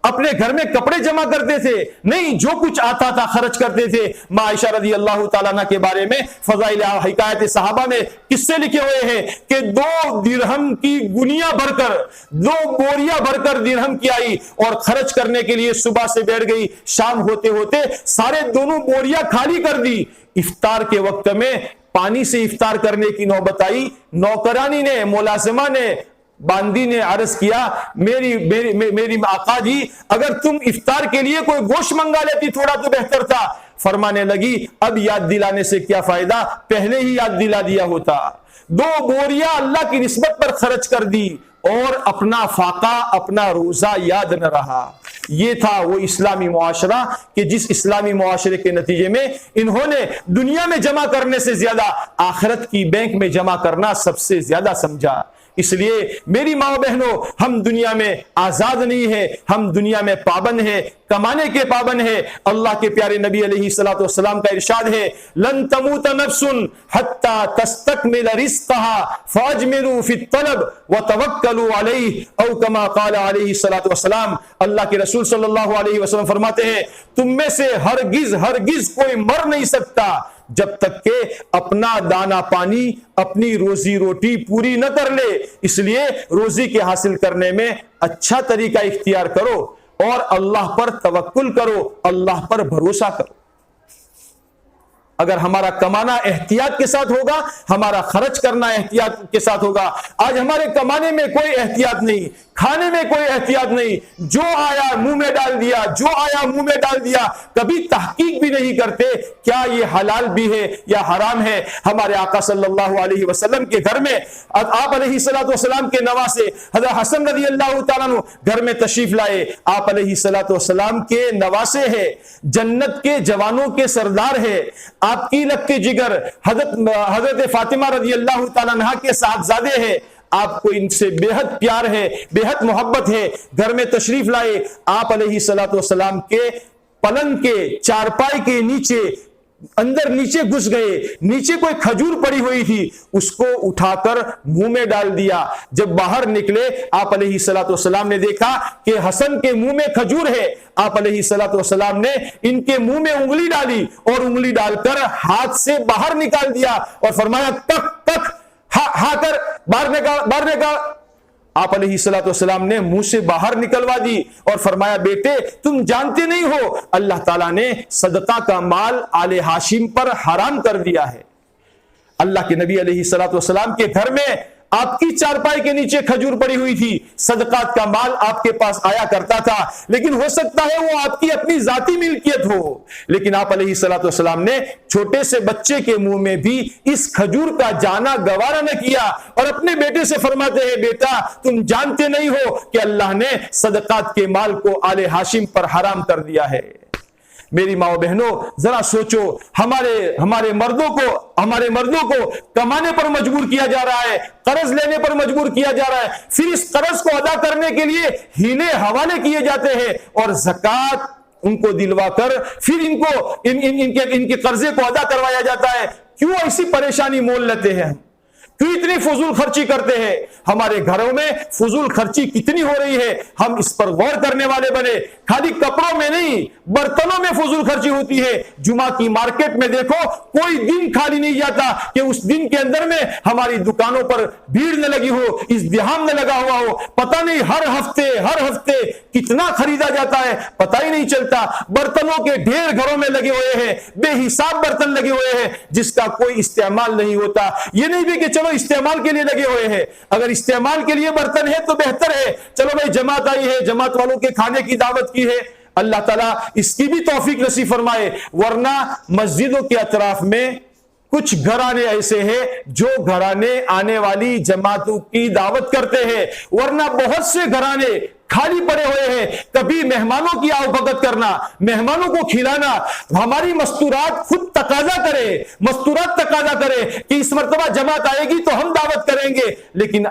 اپنے گھر میں کپڑے جمع کرتے تھے؟ نہیں، جو کچھ آتا تھا خرچ کرتے تھے۔ ماں عائشہ رضی اللہ تعالیٰ عنہ کے بارے میں فضائل حکایت صحابہ میں قصے لکھے ہوئے ہیں کہ 2 درہم کی گنیا بھر کر 2 بوریاں بھر کر درہم کی آئی اور خرچ کرنے کے لیے صبح سے بیٹھ گئی، شام ہوتے ہوتے سارے دونوں بوریاں خالی کر دی۔ افطار کے وقت میں پانی سے افطار کرنے کی نوبت آئی، نوکرانی نے، ملازمہ نے، باندی نے عرض کیا میری آقا جی اگر تم افطار کے لیے کوئی گوشت منگا لیتی تھوڑا تو بہتر تھا۔ فرمانے لگی اب یاد دلانے سے کیا فائدہ، پہلے ہی یاد دلا دیا ہوتا۔ 2 بوریاں اللہ کی نسبت پر خرچ کر دی اور اپنا فاقہ، اپنا روزہ یاد نہ رہا۔ یہ تھا وہ اسلامی معاشرہ کہ جس اسلامی معاشرے کے نتیجے میں انہوں نے دنیا میں جمع کرنے سے زیادہ آخرت کی بینک میں جمع کرنا سب سے زیادہ سمجھا۔ اس لیے میری ماں بہنوں، ہم دنیا میں آزاد نہیں ہے، ہم دنیا میں پابند ہے، کمانے کے پابند ہے۔ اللہ کے پیارے نبی علیہ الصلوۃ والسلام کا ارشاد ہے لن تموت نفس حتی تستکمل رزقها فاجملوا فی الطلب وتوکلوا علیہ او کما قال علیہ الصلوۃ والسلام۔ اللہ کے رسول صلی اللہ علیہ وسلم فرماتے ہیں تم میں سے ہرگز کوئی مر نہیں سکتا جب تک کہ اپنا دانا پانی، اپنی روزی روٹی پوری نہ کر لے۔ اس لیے روزی کے حاصل کرنے میں اچھا طریقہ اختیار کرو اور اللہ پر توکل کرو، اللہ پر بھروسہ کرو۔ اگر ہمارا کمانا احتیاط کے ساتھ ہوگا، ہمارا خرچ کرنا احتیاط کے ساتھ ہوگا۔ آج ہمارے کمانے میں کوئی احتیاط نہیں، کھانے میں کوئی احتیاط نہیں، جو آیا منہ میں ڈال دیا، جو آیا منہ میں ڈال دیا، کبھی تحقیق بھی نہیں کرتے کیا یہ حلال بھی ہے یا حرام ہے۔ ہمارے آقا صلی اللہ علیہ وسلم کے گھر میں آپ علیہ الصلوۃ والسلام کے نواسے حضرت حسن رضی اللہ تعالیٰ عنہ گھر میں تشریف لائے۔ آپ علیہ الصلوۃ والسلام کے نواسے ہیں، جنت کے جوانوں کے سردار ہے، آپ کی لگ کے جگر حضرت فاطمہ رضی اللہ تعالیٰ عنہ کے صاحبزادے ہیں، آپ کو ان سے بے حد پیار ہے، بے حد محبت ہے۔ گھر میں تشریف لائے، آپ علیہ الصلوۃ والسلام کے پلنگ کے چارپائی کے نیچے اندر نیچے گھس گئے، نیچے کوئی کھجور پڑی ہوئی تھی، اس کو اٹھا کر منہ میں ڈال دیا۔ جب باہر نکلے آپ علیہ الصلوۃ والسلام نے دیکھا کہ حسن کے منہ میں کھجور ہے۔ آپ علیہ الصلوۃ والسلام نے ان کے منہ میں انگلی ڈالی اور انگلی ڈال کر ہاتھ سے باہر نکال دیا اور فرمایا تک تک ہا کر باہر نکال۔ آپ علیہ الصلوۃ والسلام نے منہ سے باہر نکلوا دی اور فرمایا بیٹے تم جانتے نہیں ہو اللہ تعالیٰ نے صدقہ کا مال آل ہاشم پر حرام کر دیا ہے۔ اللہ کے نبی علیہ الصلوۃ والسلام کے گھر میں آپ کی چارپائی کے نیچے کھجور پڑی ہوئی تھی، صدقات کا مال آپ کے پاس آیا کرتا تھا، لیکن ہو سکتا ہے وہ آپ کی اپنی ذاتی ملکیت ہو، لیکن آپ علیہ الصلوۃ والسلام نے چھوٹے سے بچے کے منہ میں بھی اس کھجور کا جانا گوارا نہ کیا اور اپنے بیٹے سے فرماتے ہیں بیٹا تم جانتے نہیں ہو کہ اللہ نے صدقات کے مال کو آل ہاشم پر حرام کر دیا ہے۔ میری ماں و بہنوں ذرا سوچو، ہمارے مردوں کو کمانے پر مجبور کیا جا رہا ہے، قرض لینے پر مجبور کیا جا رہا ہے، پھر اس قرض کو ادا کرنے کے لیے ہیلے حوالے کیے جاتے ہیں اور زکوٰۃ ان کو دلوا کر پھر ان کے قرضے کو ادا کروایا جاتا ہے۔ کیوں ایسی پریشانی مول لیتے ہیں؟ کیوں اتنی فضول خرچی کرتے ہیں؟ ہمارے گھروں میں فضول خرچی کتنی ہو رہی ہے، ہم اس پر غور کرنے والے بنے۔ خالی کپڑوں میں نہیں، برتنوں میں فضول خرچی ہوتی ہے۔ جمعہ کی مارکیٹ میں دیکھو، کوئی دن خالی نہیں جاتا کہ اس دن کے اندر میں ہماری دکانوں پر بھیڑ نہ لگی ہو، ازدحام نہ لگا ہوا ہو۔ پتہ نہیں ہر ہفتے کتنا خریدا جاتا ہے، پتہ ہی نہیں چلتا۔ برتنوں کے ڈھیر گھروں میں لگے ہوئے ہیں، بے حساب برتن لگے ہوئے ہیں جس کا کوئی استعمال نہیں ہوتا۔ یہ نہیں بھی کہ چلو استعمال کے لیے لگے ہوئے ہیں، اگر استعمال کے لیے برتن ہے تو بہتر ہے، چلو بھائی جماعت آئی ہے، جماعت والوں کے کھانے کی دعوت کی ہے، اللہ تعالیٰ اس کی بھی توفیق نصیب فرمائے۔ ورنہ مسجدوں کے اطراف میں کچھ گھرانے ایسے ہیں جو گھرانے آنے والی جماعتوں کی دعوت کرتے ہیں، ورنہ بہت سے گھرانے خالی پڑے ہوئے ہیں۔ کبھی مہمانوں کی آؤ بھگت کرنا، مہمانوں کو کھلانا، ہماری مستورات خود تقاضا کرے کہ اس مرتبہ جماعت آئے گی تو ہم دعوت کریں گے، لیکن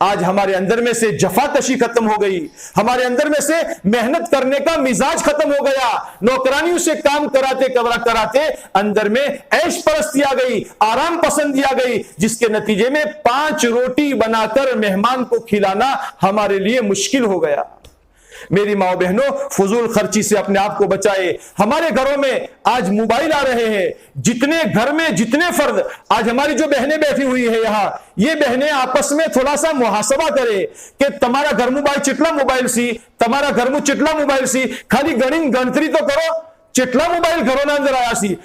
آج ہمارے اندر میں سے جفا کشی ختم ہو گئی، ہمارے اندر میں سے محنت کرنے کا مزاج ختم ہو گیا، نوکرانیوں سے کام کراتے اندر میں عیش پرستی آ گئی، آرام پسندی آ گئی، جس کے نتیجے میں 5 روٹی بنا کر مہمان کو کھلانا ہمارے لیے مشکل ہو گیا۔ میری ماں بہنوں فضول خرچی سے اپنے آپ کو بچائے۔ ہمارے گھروں میں آج موبائل آ رہے ہیں، گھر میں جتنے فرد، آج ہماری جو بہنیں بیٹھی ہوئی ہیں یہاں، یہ بہنیں آپس میں تھوڑا سا محاسبہ کرے کہ تمہارا گھر موبائل چٹلا موبائل سی، تمہارا گھر چٹلا موبائل سی، خالی گنتری تو کرو چٹلا موبائل گھروں نے اندر آیا سی،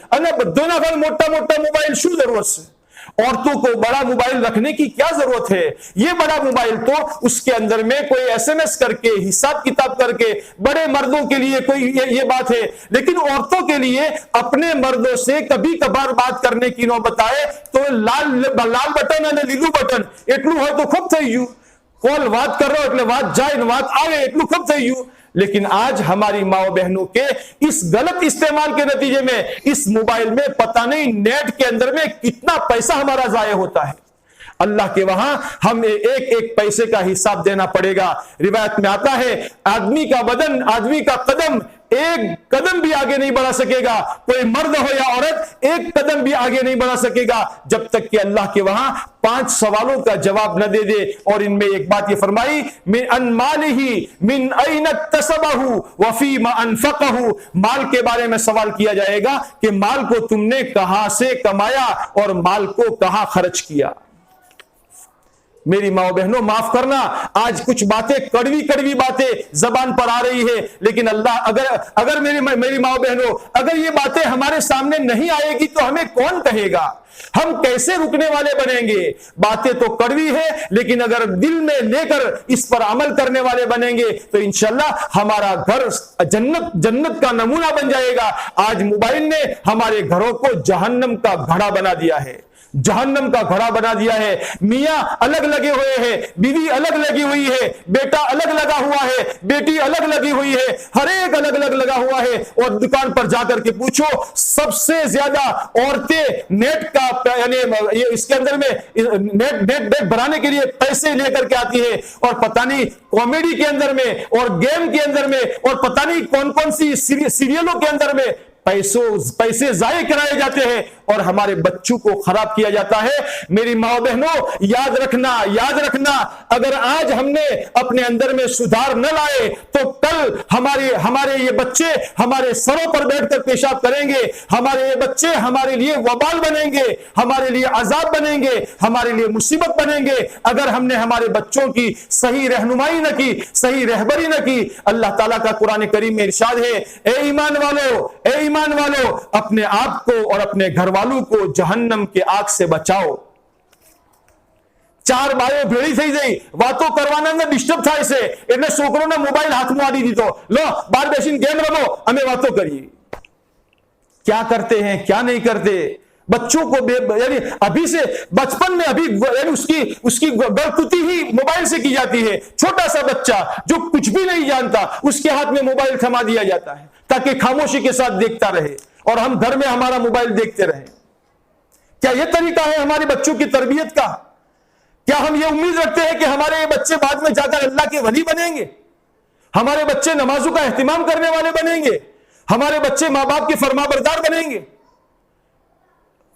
دونوں گھر موٹا موبائل شو ضرورت سے؟ عورتوں کو بڑا موبائل رکھنے کی کیا ضرورت ہے؟ یہ بڑا موبائل تو اس کے اندر میں کوئی SMS کر کے، حساب کتاب کر کے، بڑے مردوں کے لیے کوئی یہ بات ہے، لیکن عورتوں کے لیے اپنے مردوں سے کبھی کبھار بات کرنے کی نوبت آئے تو لال بٹن અને લીલું બટન એટલું હોય તો ખૂબ થઈ ગયું، કોલ વાત કરો એટલે વાત જાય ને વાત આવે એટલું ખૂબ થઈ ગયું۔ لیکن آج ہماری ماں و بہنوں کے اس غلط استعمال کے نتیجے میں اس موبائل میں پتہ نہیں نیٹ کے اندر میں کتنا پیسہ ہمارا ضائع ہوتا ہے۔ اللہ کے وہاں ہم ایک پیسے کا حساب دینا پڑے گا۔ روایت میں آتا ہے آدمی کا بدن، آدمی کا قدم ایک قدم بھی آگے نہیں بڑھا سکے گا، کوئی مرد ہو یا عورت ایک قدم بھی آگے نہیں بڑھا سکے گا جب تک کہ اللہ کے وہاں 5 سوالوں کا جواب نہ دے دے۔ اور ان میں ایک بات یہ فرمائی، من مالہ من این اکتسبہ وفیما انفقہ، مال کے بارے میں سوال کیا جائے گا کہ مال کو تم نے کہاں سے کمایا اور مال کو کہاں خرچ کیا۔ میری ماں بہنوں معاف کرنا، آج کچھ باتیں کڑوی باتیں زبان پر آ رہی ہے، لیکن اللہ اگر میری ماں بہنوں اگر یہ باتیں ہمارے سامنے نہیں آئے گی تو ہمیں کون کہے گا؟ ہم کیسے رکنے والے بنیں گے؟ باتیں تو کڑوی ہے، لیکن اگر دل میں لے کر اس پر عمل کرنے والے بنیں گے تو انشاءاللہ ہمارا گھر جنت کا نمونہ بن جائے گا۔ آج موبائل نے ہمارے گھروں کو جہنم کا گھڑا بنا دیا ہے، جہنم کا گھڑا بنا دیا ہے۔ میاں الگ لگے ہوئے ہیں، بیوی الگ لگی ہوئی ہے، بیٹا الگ لگا ہوا ہے، بیٹی الگ لگی ہوئی ہے، ہر ایک الگ لگا ہوا ہے۔ اور دکان پر جا کر کے پوچھو، سب سے زیادہ عورتیں نیٹ کا یعنی اس کے اندر میں نیٹ بنانے کے لیے پیسے لے کر کے آتی ہے، اور پتہ نہیں کامیڈی کے اندر میں اور گیم کے اندر میں اور پتہ نہیں کون سی سیریلوں کے اندر میں پیسے ضائع کرائے جاتے ہیں، اور ہمارے بچوں کو خراب کیا جاتا ہے۔ میری ماں بہنوں یاد رکھنا اگر آج ہم نے اپنے اندر میں سدھار نہ لائے تو کل ہمارے یہ بچے ہمارے سروں پر بیٹھ کر پیشاب کریں گے، ہمارے یہ بچے ہمارے لیے وبال بنیں گے، ہمارے لیے عذاب بنیں گے، ہمارے لیے مصیبت بنیں گے اگر ہم نے ہمارے بچوں کی صحیح رہنمائی نہ کی، صحیح رہبری نہ کی۔ اللہ تعالیٰ کا قرآن کریم میں ارشاد ہے، اے ایمان والو اپنے آپ کو اور اپنے گھر والوں کو جہنم کے آگ سے بچاؤ۔ چار بھائیوں بھیڑی تھی جائی واتوں کروانا اندر ڈسٹرب تھا اسے એટલે છોકરોને મોબાઈલ હાથમાં આડી દીધો, લો બહાર બેસીને ગેમ રમો, અમે વાતો કરીએ। کیا کرتے ہیں کیا نہیں کرتے بچوں کو یعنی ابھی سے بچپن میں ابھی یعنی اس کی برکتی ہی موبائل سے کی جاتی ہے۔ چھوٹا سا بچہ جو کچھ بھی نہیں جانتا اس کے ہاتھ میں موبائل تھما دیا جاتا ہے تاکہ خاموشی کے ساتھ دیکھتا رہے اور ہم گھر میں ہمارا موبائل دیکھتے رہیں۔ کیا یہ طریقہ ہے ہمارے بچوں کی تربیت کا؟ کیا ہم یہ امید رکھتے ہیں کہ ہمارے یہ بچے بعد میں جا کر اللہ کے ولی بنیں گے؟ ہمارے بچے نمازوں کا اہتمام کرنے والے بنیں گے؟ ہمارے بچے ماں باپ کے فرما بردار بنیں گے؟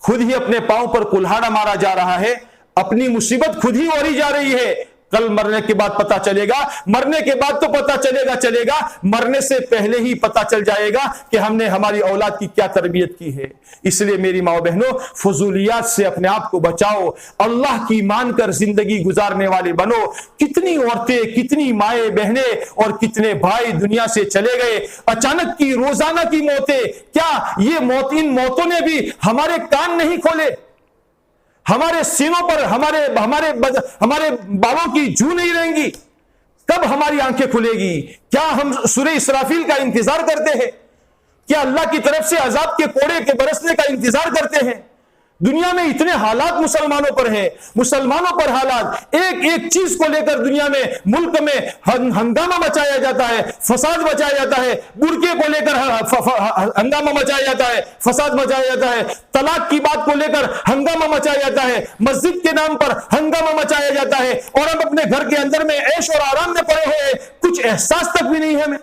خود ہی اپنے پاؤں پر کلہاڑا مارا جا رہا ہے، اپنی مصیبت خود ہی اوری جا رہی ہے۔ کل مرنے کے بعد پتا چلے گا، مرنے کے بعد تو پتا چلے گا، مرنے سے پہلے ہی پتا چل جائے گا کہ ہم نے ہماری اولاد کی کیا تربیت کی ہے۔ اس لیے میری ماں بہنوں فضولیات سے اپنے آپ کو بچاؤ، اللہ کی مان کر زندگی گزارنے والے بنو۔ کتنی عورتیں، کتنی مائیں بہنیں اور کتنے بھائی دنیا سے چلے گئے، اچانک کی روزانہ کی موتیں، کیا یہ موت، ان موتوں نے بھی ہمارے کان نہیں کھولے؟ ہمارے سینوں پر ہمارے بالوں کی جو نہیں رہیں گی؟ کب ہماری آنکھیں کھلے گی؟ کیا ہم سورہ اسرافیل کا انتظار کرتے ہیں؟ کیا اللہ کی طرف سے عذاب کے کوڑے کے برسنے کا انتظار کرتے ہیں؟ دنیا میں اتنے حالات مسلمانوں پر ہیں، مسلمانوں پر حالات، ایک چیز کو لے کر دنیا میں، ملک میں ہنگامہ مچایا جاتا ہے، فساد مچایا جاتا ہے، برقعے کو لے کر ہنگامہ مچایا جاتا ہے، فساد مچایا جاتا ہے، طلاق کی بات کو لے کر ہنگامہ مچایا جاتا ہے، مسجد کے نام پر ہنگامہ مچایا جاتا ہے، اور ہم اپنے گھر کے اندر میں عیش اور آرام میں پڑے ہوئے، کچھ احساس تک بھی نہیں ہے ہمیں۔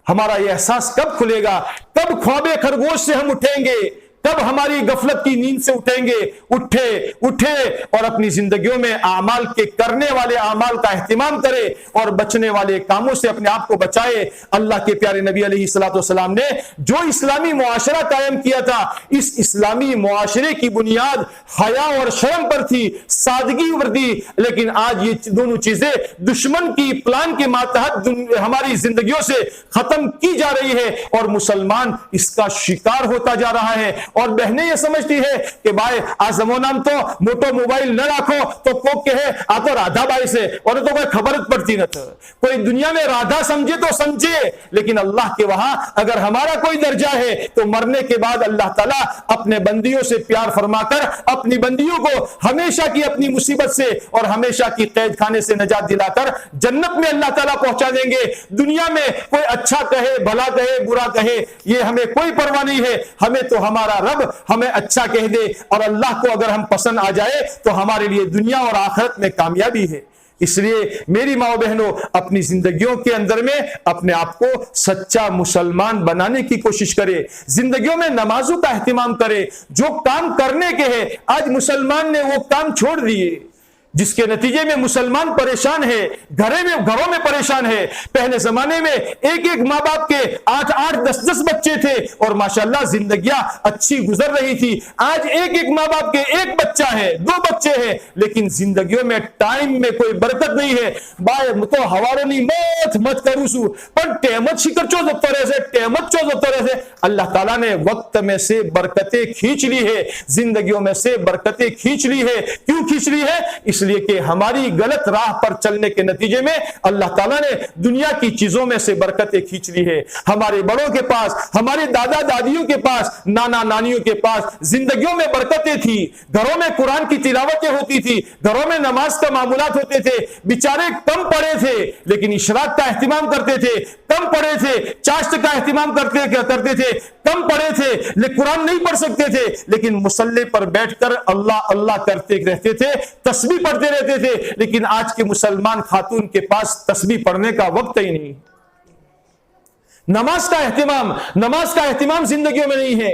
ہمارا یہ احساس کب کھلے گا؟ کب خواب خرگوش سے ہم اٹھیں گے؟ کب ہماری غفلت کی نیند سے اٹھیں گے؟ اٹھے اور اپنی زندگیوں میں اعمال کے کرنے والے اعمال کا اہتمام کرے اور بچنے والے کاموں سے اپنے آپ کو بچائے۔ اللہ کے پیارے نبی علیہ الصلوۃ والسلام نے جو اسلامی معاشرہ قائم کیا تھا، اس اسلامی معاشرے کی بنیاد حیا اور شرم پر تھی، سادگی پر تھی، لیکن آج یہ دونوں چیزیں دشمن کی پلان کے ماتحت ہماری زندگیوں سے ختم کی جا رہی ہے اور مسلمان اس کا شکار ہوتا جا رہا ہے۔ اور بہنیں یہ سمجھتی ہے کہ بھائی آ زمانام تو موٹو موبائل نہ رکھو تو کوک کہے آ تو رادھا بائی سے، اور تو کوئی خبر پڑتی نہ تھا۔ کوئی دنیا میں رادھا سمجھے تو سمجھے، لیکن اللہ کے وہاں اگر ہمارا کوئی درجہ ہے تو مرنے کے بعد اللہ تعالیٰ اپنے بندیوں سے پیار فرما کر اپنی بندیوں کو ہمیشہ کی اپنی مصیبت سے اور ہمیشہ کی قید خانے سے نجات دلا کر جنت میں اللہ تعالیٰ پہنچا دیں گے۔ دنیا میں کوئی اچھا کہے، بھلا کہے، برا کہے، یہ ہمیں کوئی پرواہ نہیں ہے، ہمیں تو ہمارا رب ہمیں اچھا کہہ دے اور اللہ کو اگر ہم پسند آ جائے تو ہمارے لیے دنیا اور آخرت میں کامیابی ہے۔ اس لیے میری ماں بہنوں اپنی زندگیوں کے اندر میں اپنے آپ کو سچا مسلمان بنانے کی کوشش کرے، زندگیوں میں نمازوں کا اہتمام کرے، جو کام کرنے کے ہیں آج مسلمان نے وہ کام چھوڑ دیے جس کے نتیجے میں مسلمان پریشان ہے، گھروں میں پریشان ہے۔ پہلے زمانے میں ایک ماں باپ کے 8 10 بچے تھے اور ماشاءاللہ زندگیاں اچھی گزر رہی تھی۔ آج ایک ماں باپ کے 1 بچہ ہے، 2 بچے ہیں، لیکن زندگیوں میں ٹائم میں کوئی برکت نہیں ہے۔ بھائی تو ہوارونی مت کروں سو پر ٹیمت شکر چو زتو رہے سے اللہ تعالیٰ نے وقت میں سے برکتیں کھینچ لی ہے، زندگیوں میں سے برکتیں کھینچ لی ہے۔ کیوں کھینچ لی ہے؟ اس لیے کہ ہماری غلط راہ پر چلنے کے نتیجے میں اللہ تعالیٰ نے دنیا کی چیزوں میں سے برکتیں کھینچ لی ہے۔ ہمارے بڑوں کے پاس، ہمارے دادا دادیوں کے پاس، نانا نانیوں کے پاس زندگیوں میں برکتیں تھی، گھروں میں قرآن کی تلاوتیں ہوتی تھی، گھروں میں نماز کا معمولات ہوتے تھے، بیچارے کم پڑھے تھے لیکن اشراق کا اہتمام کرتے تھے، کم پڑھے تھے چاشت کا اہتمام کرتے تھے، کم پڑھے تھے لیکن قرآن نہیں پڑھ سکتے تھے لیکن مصلی پر بیٹھ کر اللہ اللہ کرتے رہتے تھے، تسبیح پڑھتے رہتے تھے۔ لیکن آج کے مسلمان خاتون کے پاس تسبیح پڑھنے کا وقت ہی نہیں، نماز کا اہتمام زندگیوں میں نہیں ہے۔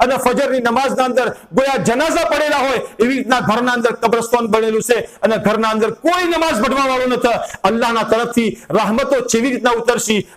અને ફજરની નમાઝના અંદર ગોયા જનાઝા પડેલા હોય એવી રીતના ઘરના અંદર કબ્રસ્તાન બનેલું છે અને ઘરના અંદર કોઈ નમાઝ પઢવા વાળો નથી। અલ્લાહના તરફથી rahmaતો કેવી રીતના ઉતરશી,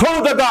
98%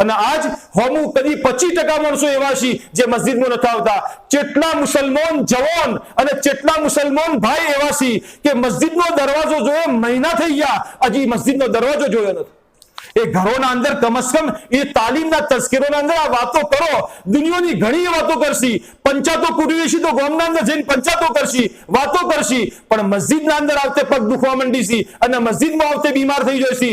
અને આજ હોમુ કદી 25% માણસો એવા છે જે મસ્જિદમાં નથી આવતા। કેટલા મુસલમાન જવાન અને કેટલા મુસલમાન ભાઈ એવા છે કે મસ્જિદનો દરવાજો જોયે મહિના થઈ ગયા, હજી મસ્જિદનો દરવાજો જોયો નથી। એ ઘરોના અંદર કમસકમ એ તાલીમના તસ્કીરોના અંદર આ વાતો કરો। દુનિયાની ઘણી વાતો કરશી, પંચાતો કુટુંબી તો ગામના અંદર જઈને પંચાતો કરશી, વાતો કરશી, પણ મસ્જિદના અંદર આવતે પગ દુખવા માંડીશી અને મસ્જિદમાં આવતે બીમાર થઈ જશી।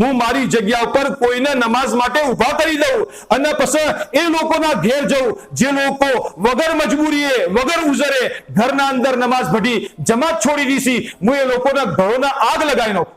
હું મારી જગ્યા ઉપર કોઈને નમાઝ માટે ઊભા કરી દઉં અને પછી એ લોકોના ઘેર જઉં જે લોકો વગર મજબૂરીએ, વગર ઉઝરે ઘરના અંદર નમાઝ પઢી જમાત છોડી દીધી, હું એ લોકોના ઘરોના આગ લગાવી નાખું।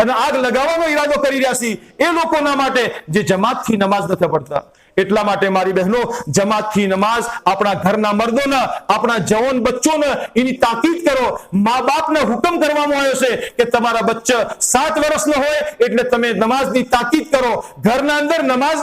અને આગ લગાવવાનો ઈરાદો કરી રહ્યા છે એ લોકોના માટે જે જમાતથી નમાઝ નથી પઢતા। એટલા માટે મારી બહેનો, જમાતથી નમાઝ આપણા ઘરના મર્દોને, આપણા જવાન બચ્ચોને એની તાકીદ કરો। મા બાપને હુકમ કરવામાં આવ્યો છે કે તમારા બચ્ચા 7 વર્ષનો હોય એટલે તમે નમાઝની તાકીદ કરો। ઘરના અંદર નમાઝ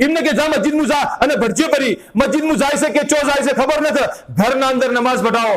એમને કે જા મસ્જિદમાં જા અને ભરજે પરી મસ્જિદમાં જાય છે કે ચો જાય છે ખબર નથી, ઘરના અંદર નમાઝ ભટાવો,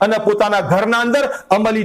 અને પોતાના ઘરના અંદર અમલી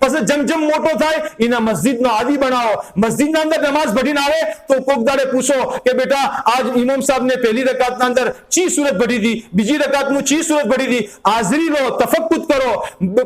પછી જેમ મોટો થાય એને મસ્જિદનો આદી બનાવો। મસ્જિદના અંદર નમાજ પઢીને આવે તો કોક દાડે પૂછો કે બેટા આજ ઇમામ સાહેબને પહેલી રકાતના અંદર ચી સૂરત પઢી દી, બીજી રકાતનું ચી સૂરત પઢી દી। હાજરી લો, તફક્કુદ કરો,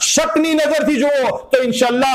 શકની નજરથી જોવો તો ઇન્શાઅલ્લાહ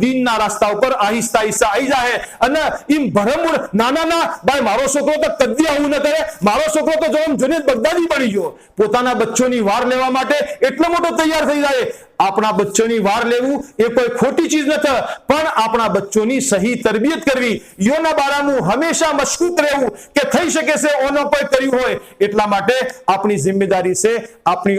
દીનના રસ્તા ઉપર આહિસ્તા આવી જાય। અને એમ ભરમુર નાના ભાઈ મારો છોકરો તો કદી આવું ન કરે, મારો છોકરો તો જો જુનેદ બગદાદી બની ગયો, પોતાના બચ્ચોની વાર લેવા માટે એટલો મોટો તૈયાર થઈ જાય। આપણા બચ્ચોની વાર લેવું એ કોઈ ખોટી ચીજ નથી, પણ આપણા બચ્ચોની સહી તરબિયત કરવી, યોના બારામાં હંમેશા મશગુલ રહેવું કે થઈ શકે છે ઓનો કોઈ કર્યું હોય। એટલા માટે આપણી જિમ્મેદારી છે આપણી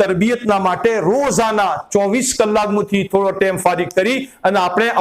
તરબિયતના માટે રોજાના 24 કલાકમાંથી થોડો ટાઈમ ફારિગ કરી અને આપણે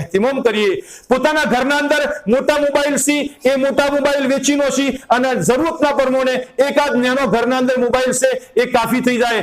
એહતિમામ કરીએ। પોતાના ઘરના અંદર મોટા મોબાઈલ છે એ મોટા મોબાઈલ વેચીનો છે અને જરૂરતના પ્રમાણે એકાદ નાનો ઘરના અંદર મોબાઈલ છે એ કાફી થઈ જાય।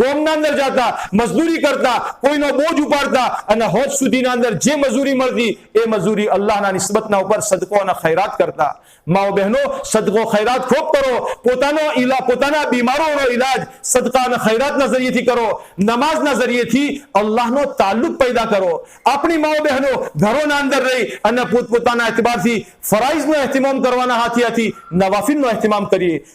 ગામના અંદર જતા, મજદૂરી કરતા, કોઈનો બોજ ઉપાડતા અને હોજ સુધીના અંદર જે મજૂરી મળતી એ મજૂરી અલ્લાહના નિસ્બતના ઉપર સદકો અને ખૈરાત કરતા. માઓ બહેનો, સદકો ખૈરાત ખૂબ કરો. પોતાના બીમારોનો ઇલાજ સદકા અને ખૈરાતના જરિયેથી કરો. નમાઝના જરિયેથી અલ્લાહનો તાલ્લુક પેદા કરો. આપણી માઓ બહેનો ઘરોના અંદર રહી અને પોતપોતાના એતબારથી ફરાઇઝનો એહતિમામ કરવાના હાથિયાથી નવાફિલનો એહતિમામ કરીએ.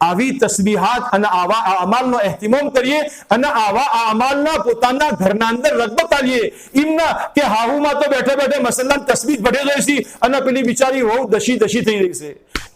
આવી તસ્બીહાત અને આવા અમલનો એહતિમામ કરીએ અને આવા અમલના પોતાના ઘરના અંદર રગબત આલીએ. ઇમના કે હાહુમાં તો બેઠે બેઠે મસલ્લાન તસ્બીહ પઢે જઈશી અને પેલી બિચારી વહુ દશી દશી થઈ રહી છે.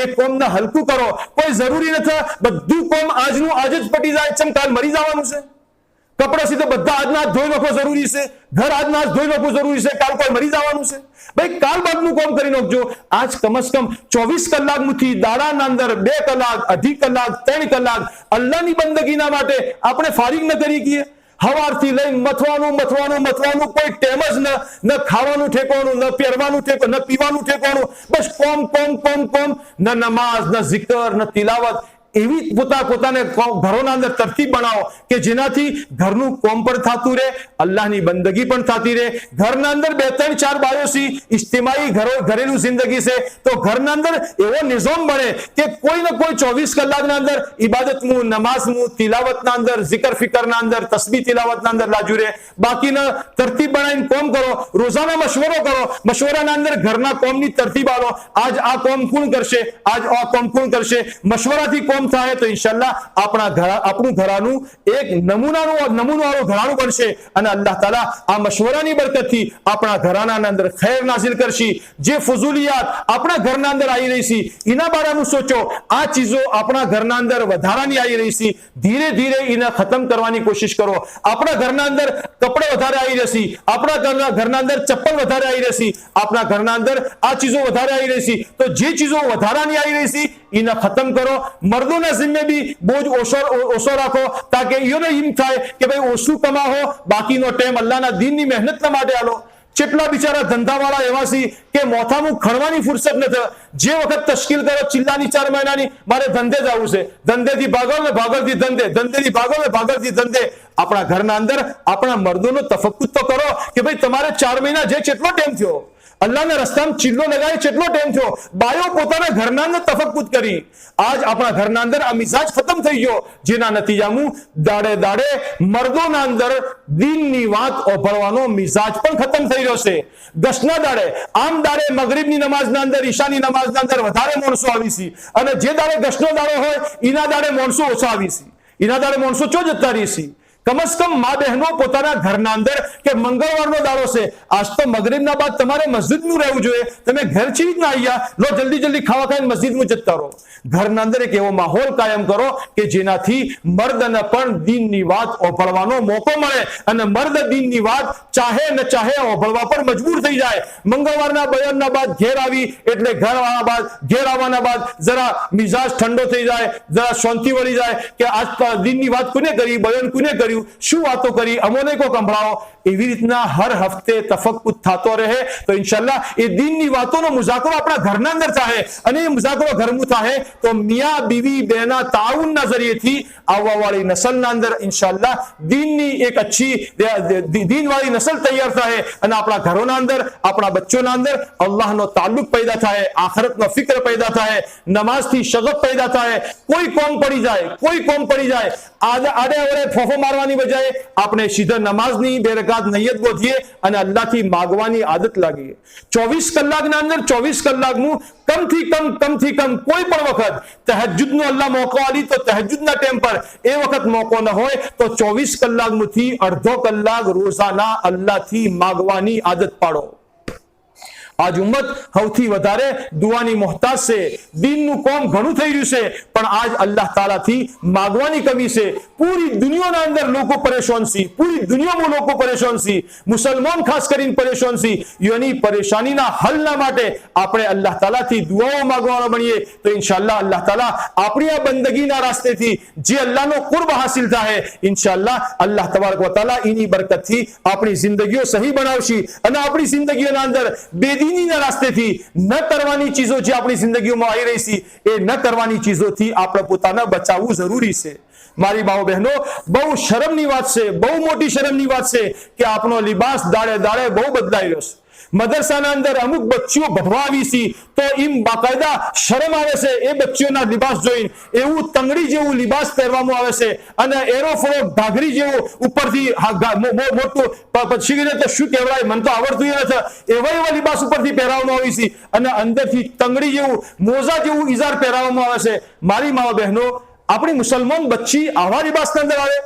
એ કોમને હલકું કરો. કોઈ જરૂરી નથી બધું કોમ આજનું આજ જ પટી જાય. ચમ કાલ મરી જવાનું છે? કપડા સીધે બધા આજના ધોઈ નાખો જરૂરી છે, ઘર આજના ધોઈ નાખવું જરૂરી છે, કાલ કોઈ મરી જવાનું છે? ભાઈ કાલ બાદનું કામ કરી નાખજો. આજ કમસ કમ 24 કલાકથી દાડાના અંદર 2 કલાક, 2.5 કલાક, 3 કલાક અલ્લાહની બંદગીના માટે આપણે ફારિગ ન કરી કીએ. હવારથી લઈને મથવાનું કોઈ ટેમ જ ન ખાવાનું ઠેકવાનું, ન પહેરવાનું ઠેકવાનું, ન પીવાનું ઠેકવાનું. બસ કોમ. ન નમાઝ, ન zikr, ન તિલાવત. એવી પોતાને ઘરોના અંદર તરતીબ બનાવો કે જેનાથી ઘરનું કોમ પણ થતું રહે, અલ્લાહની બંદગી પણ થતી રહે. ઘરના અંદર 2, 3, 4 બાયોસી ઇજ્તિમાઈ ઘરેલું જિંદગી છે તો ઘરના અંદર એવો નિઝામ બને કે કોઈ ને કોઈ 24 કલાકના અંદર ઇબાદતનું, નમાઝનું, તિલાવતના અંદર, zikr ફિકરના અંદર, તસ્બીહ તિલાવતના અંદર લાજુ રહે. બાકીના તરતીબ બનાવીને કોમ કરો. રોજાના મશવરો કરો. મશવરાના અંદર ઘરના કોમની તરતીબ આલો. આજ આ કોમ કોણ કરશે, આજ આ કોમ કોણ કરશે. મશવરાથી કોમ થાય તો ઇન્શાઅલ્લાહ આપણું ઘરાનું એક નમૂનાવાળું ઘરાનું બનશે અને અલ્લાહ તાલા આ મશવરાની બરકતથી આપણા ઘરાના અંદર ખૈર નાઝિલ કરશે. જે ફુઝુલિયાત આપણા ઘરના અંદર આવી રહી છે એના બારામાં સોચો. આ ચીજો આપણા ઘરના અંદર વધારાની આવી રહી છે, ધીરે ધીરે એને ખતમ કરવાની કોશિશ કરો. આપણા ઘરના અંદર કપડા વધારે આવી રહેશે, આપણા ઘરના અંદર ચપ્પલ વધારે આવી રહેશે, આપણા ઘરના અંદર આ ચીજો વધારે આવી રહી છે તો જે ચીજો વધારાની આવી રહી છે એને ખતમ કરો. મર્દોના જિમ્મે બી બોજ ઓછો રાખો તાકે એને એમ થાય કે ભાઈ ઓછું કમાવો, બાકીનો ટાઈમ અલ્લાહના દીનની મહેનતના માટે આલો. કેટલા બિચારા ધંધાવાળા એવા છે કે મોથાનું ખણવાની ફુરસત નથી. જે વખત તશ્કીલ કરો ચિલ્લાની 4 મહિનાની મારે ધંધે જવું છે, ધંધેથી ભાગો ને ભાગળથી ધંધે, ધંધેથી ભાગો ને ભાગળથી ધંધે. આપણા ઘરના અંદર આપણા મર્દોનો તફક્કુત તો કરો કે ભાઈ તમારે 4 મહિના જે કેટલો ટાઈમ થયો અલ્લાહના રસ્તામાં ચિલ્લો લગાવી કેટલો ટાઈમ થયો. બાયો પોતાના ઘરના અંદર તફક્કુત કરી. આજ આપણા ઘરના અંદર આ મિજાજ ખતમ થઈ ગયો જેના નતીજામાં દાડે મર્દોના અંદર દીનની વાત ઓભળવાનો મિજાજ પણ ખતમ થઈ રહ્યો છે. ગશના દાડે મગરીબની નમાઝના અંદર, ઈશાની નમાઝના અંદર વધારે માણસો આવી છે અને જે દાડે ગશનો દાડો હોય એના દાડે માણસો ઓછા આવી છે. એના દાડે માણસો ચો જતા રહી છે. કમસ કમ મા બહેનો પોતાના ઘરના અંદર કે મંગળવારનો દાડો છે, આજ તો મગરીબના બાદ તમારે મસ્જિદનું રહેવું જોઈએ. તમે ઘર ચીજ ના આવ્યા લો, જલ્દી ખાવા ખાઈને મસ્જિદમાં જતા રહો. ઘરના અંદર એક એવો માહોલ કાયમ કરો કે જેનાથી મર્દને પણ દીનની વાત ઓભળવાનો મોકો મળે અને મર્દ દીનની વાત ચાહે ન ચાહે ઓભળવા પર મજબૂર થઈ જાય. મંગળવારના બયાનના બાદ ઘેર આવી એટલે ઘેર આવવાના બાદ જરા મિજાજ ઠંડો થઈ જાય, જરા શાંતિ વળી જાય કે આજ દીનની વાત કોને કરી, બયાન કોને કર્યું, શું વાતો કરી, અમોને કો સંભળાવો. એવી રીતના હર હફતે તફક્કુત થતો રહે તો ઇન્શાઅલ્લાહ એ દીનની વાતોનો મુઝાકરો આપણા ઘરના અંદર થાય અને એ મુઝાકરો ઘરનું થાય તો મિયા બીવી બેના તાઉનના જરિયેથી આવવાવાળી નસલના અંદર ઇન્શાઅલ્લાહ દીનની એક અચ્છી દીનવાળી નસલ તૈયાર થાય અને આપણા ઘરોના અંદર, આપણા બચ્ચોના અંદર અલ્લાહનો તાલ્લુક પેદા થાય, આખરતનો ફિક્ર પેદા થાય, નમાઝથી શગફ પેદા થાય. કોઈ કોમ પડી જાય આડે અવળે ફોફો મારવાની બજાય આપણે સીધા નમાઝની બેરકાત નિયત ગોઠીએ અને અલ્લાહથી માગવાની આદત લાગીએ. 24 કલાકના અંદર 24 કલાકનું કમથી કમ કોઈ પણ વખત તહજ્જુદનો અલ્લાહ મોકો આલી તો તહજ્જુદના ટાઈમ પર એ વખત મોકો ન હોય તો 24 કલાકમાંથી અડધો કલાક રોજાના અલ્લાહથી માગવાની આદત પાડો. આજ ઉમ્મત સૌથી વધારે દુઆની મોહતાજ છે, દીનનું કામ ઘણું થઈ રહ્યું છે, પણ આજ અલ્લાહ તાલાથી માગવાની કમી છે. પૂરી દુનિયાના અંદર લોકો પરેશાન છે, પૂરી દુનિયામાં લોકો પરેશાન છે, મુસલમાન ખાસ કરીને પરેશાન છે. એની પરેશાનીના હલના માટે આપણે અલ્લાહ તાલાથી દુઆઓ માંગવાનો બનીએ તો ઇન્શાઅલ્લાહ અલ્લાહ તાલા આપણી આ બંદગીના રાસ્તેથી જે અલ્લાહનો કુર્બ હાસિલ થાય ઇન્શાઅલ્લાહ અલ્લાહ તબારક વ તઆલા એની બરકતથી આપણી જિંદગીઓ સહી બનાવશે અને આપણી જિંદગીઓના અંદર બેદીનીના રાસ્તેથી ન કરવાની ચીજો જે આપણી જિંદગીઓમાં આવી રહી છે એ ન કરવાની ચીજોથી આપણે પોતાને બચાવવું જરૂરી છે. મારી માઓ બહેનો, બહુ શરમની વાત છે, બહુ મોટી શરમની વાત છે કે આપણો લિબાસ દાડે દાડે બહુ બદલાઈ રહ્યો છે. મદરસાના અંદર અમુક બચ્ચીઓ ભણવા આવી છે તો એમ બાકાયદા શરમ આવે છે એ બચ્ચીઓના લિબાસ જોઈને. એવું તંગડી જેવું લિબાસ પહેરવામાં આવે છે અને એરોફોરો ઘાઘરી જેવું ઉપરથી મોટું પછી તો શું કહેવાય, મને તો આવડતું નથી, એવા લિબાસ ઉપરથી પહેરાવવામાં આવે છે અને અંદરથી તંગડી જેવું મોજા જેવું ઇઝાર પહેરાવવામાં આવે છે. મારી માઓ બહેનો, આપણી મુસલમાન બચ્ચી આવા લિબાસના અંદર આવે.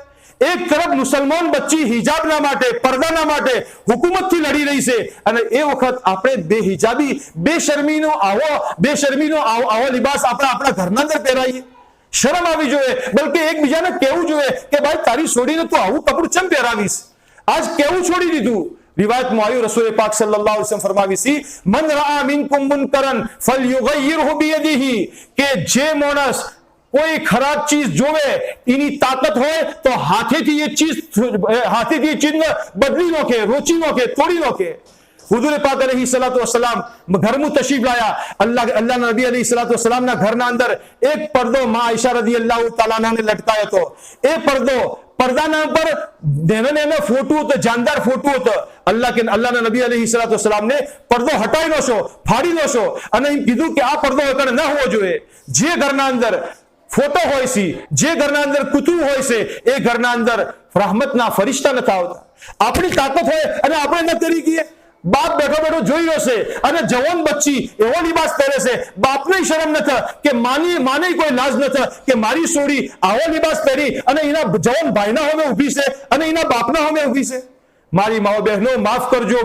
એક તરફ મુસલમાન બચ્ચી હિજાબના માટે, પડદાના માટે હુકુમતથી લડી રહી છે અને એ વખત આપણે બેહિજાબી બેશરમીનો આવો લિબાસ આપણે આપણા ઘરના અંદર પહેરાઈએ. શરમ આવી જોઈએ, બલકે એકબીજાને કહેવું જોઈએ કે ભાઈ તારી છોડીને તું આવું કપડું ચમ પહેરાવીશ. આજ કેવું છોડી દીધું. રિવાયતમાં આવ્યું, રસૂલ પાક સલ્લલ્લાહુ અલૈહિ વસલ્લમ ફરમાવી છે, મન રઆ મિનકુમ મુનકરન ફલયુગય્યિરહુ બિયદિહી, કે જે માણસ કોઈ ખરાબ ચીજ જોવે એની તાકાત હોય તો હાથેથી એ ચીજને બદલી નાખે, રોચી નાખે, તોડી નાખે. હુજૂર પાક અલૈહિ સલાતુ વસલામ ઘરમાં તશરીફ લાયા. અલ્લાહના નબી અલૈહિ સલાતુ વસલામના ઘરના અંદર એક પડદો માં આયશા રદિયલ્લાહુ તઆલા અન્હાને લટકાયો હતો. એ પડદાના ઉપર નેનો ફોટો હતો, જાનદાર ફોટો હતો. અલ્લાહના નબી અલૈહિ સલાતુ વસલામને પડદો હટાવી નાખો, ફાડી નાખો અને એમ કીધું કે આ પડદો વગર ન હોવો જોઈએ. જે ઘરના અંદર ફોટો હોય છે, જે ઘરના અંદર કૂતરું હોય છે, એ ઘરના અંદર રહમતના ફરિશ્તા નથી આવતા. આપણી તાકાત હોય અને આપણે ન કરી ગઈએ. બાપ બેઠો બેઠો જોઈ રહ્યો છે અને જવાન બચ્ચી એવો લિબાસ પહેરે છે, બાપને શરમ નથી કે માને કોઈ લાજ નથી કે મારી છોડી આવો લિબાસ પહેરી અને એના જવાન ભાઈના હોમે ઊભી છે અને એના બાપના હોમે ઊભી છે. મારી માઓ બહેનો, માફ કરજો.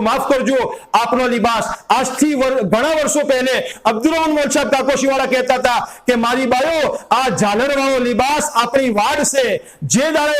આપનો લિબાસ આજથી ઘણા વર્ષો પહેલે અબ્દુલ મોલ સાહેબ કાકોશીવાળા કહેતા હતા કે મારી બાયો, આ ઝાલર વાળો લિબાસ આપણી વાડ છે. જે દાડે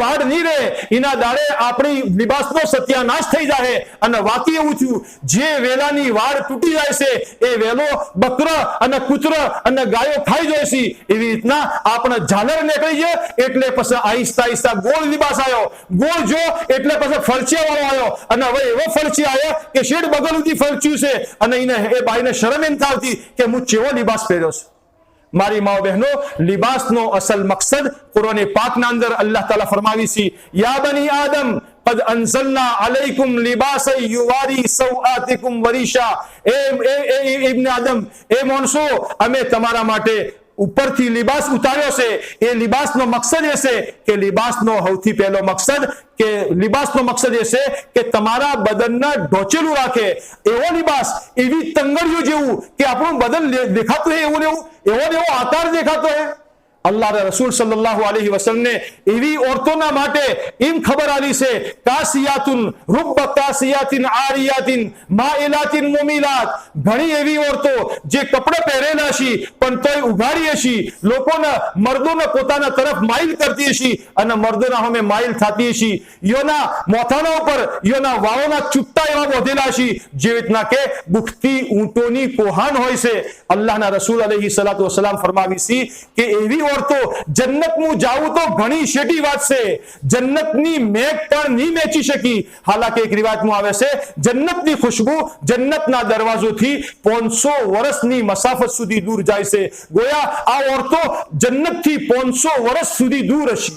વાડ નહીં રહે એના દાડે આપણી લિબાસનો સત્યાનાશ થઈ જાય. અને વાકી એવું થયું, જે વેલાની વાડ તૂટી જાય છે એ વેલો બકર અને કૂતર અને ગાયો ખાઈ જાય છે. એવી રીતના આપણે ઝાલર નીકળી જાય એટલે પછી આહિસ્તા ગોળ લિબાસ આવ્યો. ગોળ જો એટલે પછી ફરચિયા વાળો આવ્યો અને હવે એવો ફરચી આવ્યો કે શેડ બગલ સુધી ફરચ્યું છે અને એ બાઈને શરમ એમ થાવતી કે હું કેવો લિબાસ પહેર્યો છું. મારી માઓ બહેનો, લિબાસનો અસલ મકસદ કુરાન પાકના અંદર અલ્લાહ તાલા ફરમાવી છે, યા બની આદમ قد انزلنا عليكم لباسا يواري سوآتكم وريشا. એ ઇબ્ન આદમ, એ માણસો, અમે તમારા માટે ઉપરથી લિબાસ ઉતાર્યો છે. એ લિબાસનો મકસદ એ છે કે લિબાસનો સૌથી પહેલો મકસદ એ છે કે તમારા બદનને ઢોચેલું રાખે. એવો લિબાસ, એવી તંગડીઓ જેવું કે આપણું બદન દેખાતું હોય એવો આકાર દેખાતો હોય. અલ્લાહના રસૂલ સલ્લલ્લાહુ અલૈહિ વસલ્લમ ને એવી ઓરતોના માટે એમ ખબર આલી છે, કાસિયાતુન રૂબ કાસિયાતિન આરિયાતિન માઇલાતિન મુમિલાત. ઘણી એવી ઓરતો જે કપડા પહેરેલા છે પણ તોય ઉઘાડી છે, મર્દોને પોતાના તરફ માઇલ કરતી છે અને મર્દોના સામે માઇલ થતી છે. યોના મોથાના ઉપર યોના વાળોના ચુટ્ટા એવા બોધેલા છે જે રીતના કે બુખતી ઊંટોની કોહાન હોય છે. અલ્લાહના રસૂલ અલૈહિ સલાતુ વસલામ ફરમાવી છે કે એવી ઓરતો જન્નતમાં જાવું તો ઘણી શેટી વાત છે, જન્નતની મેઘ પણ નહીં મેચી શકી. હાલાકી એક રિવાયતમાં આવે છે, જન્નતની ખુશ્બુ જન્નતના દરવાજોથી 500 વર્ષની મસાફત સુધી દૂર જાય છે. ગોયા આ ઓરતો જન્નતથી 500 વર્ષ સુધી દૂર હશે.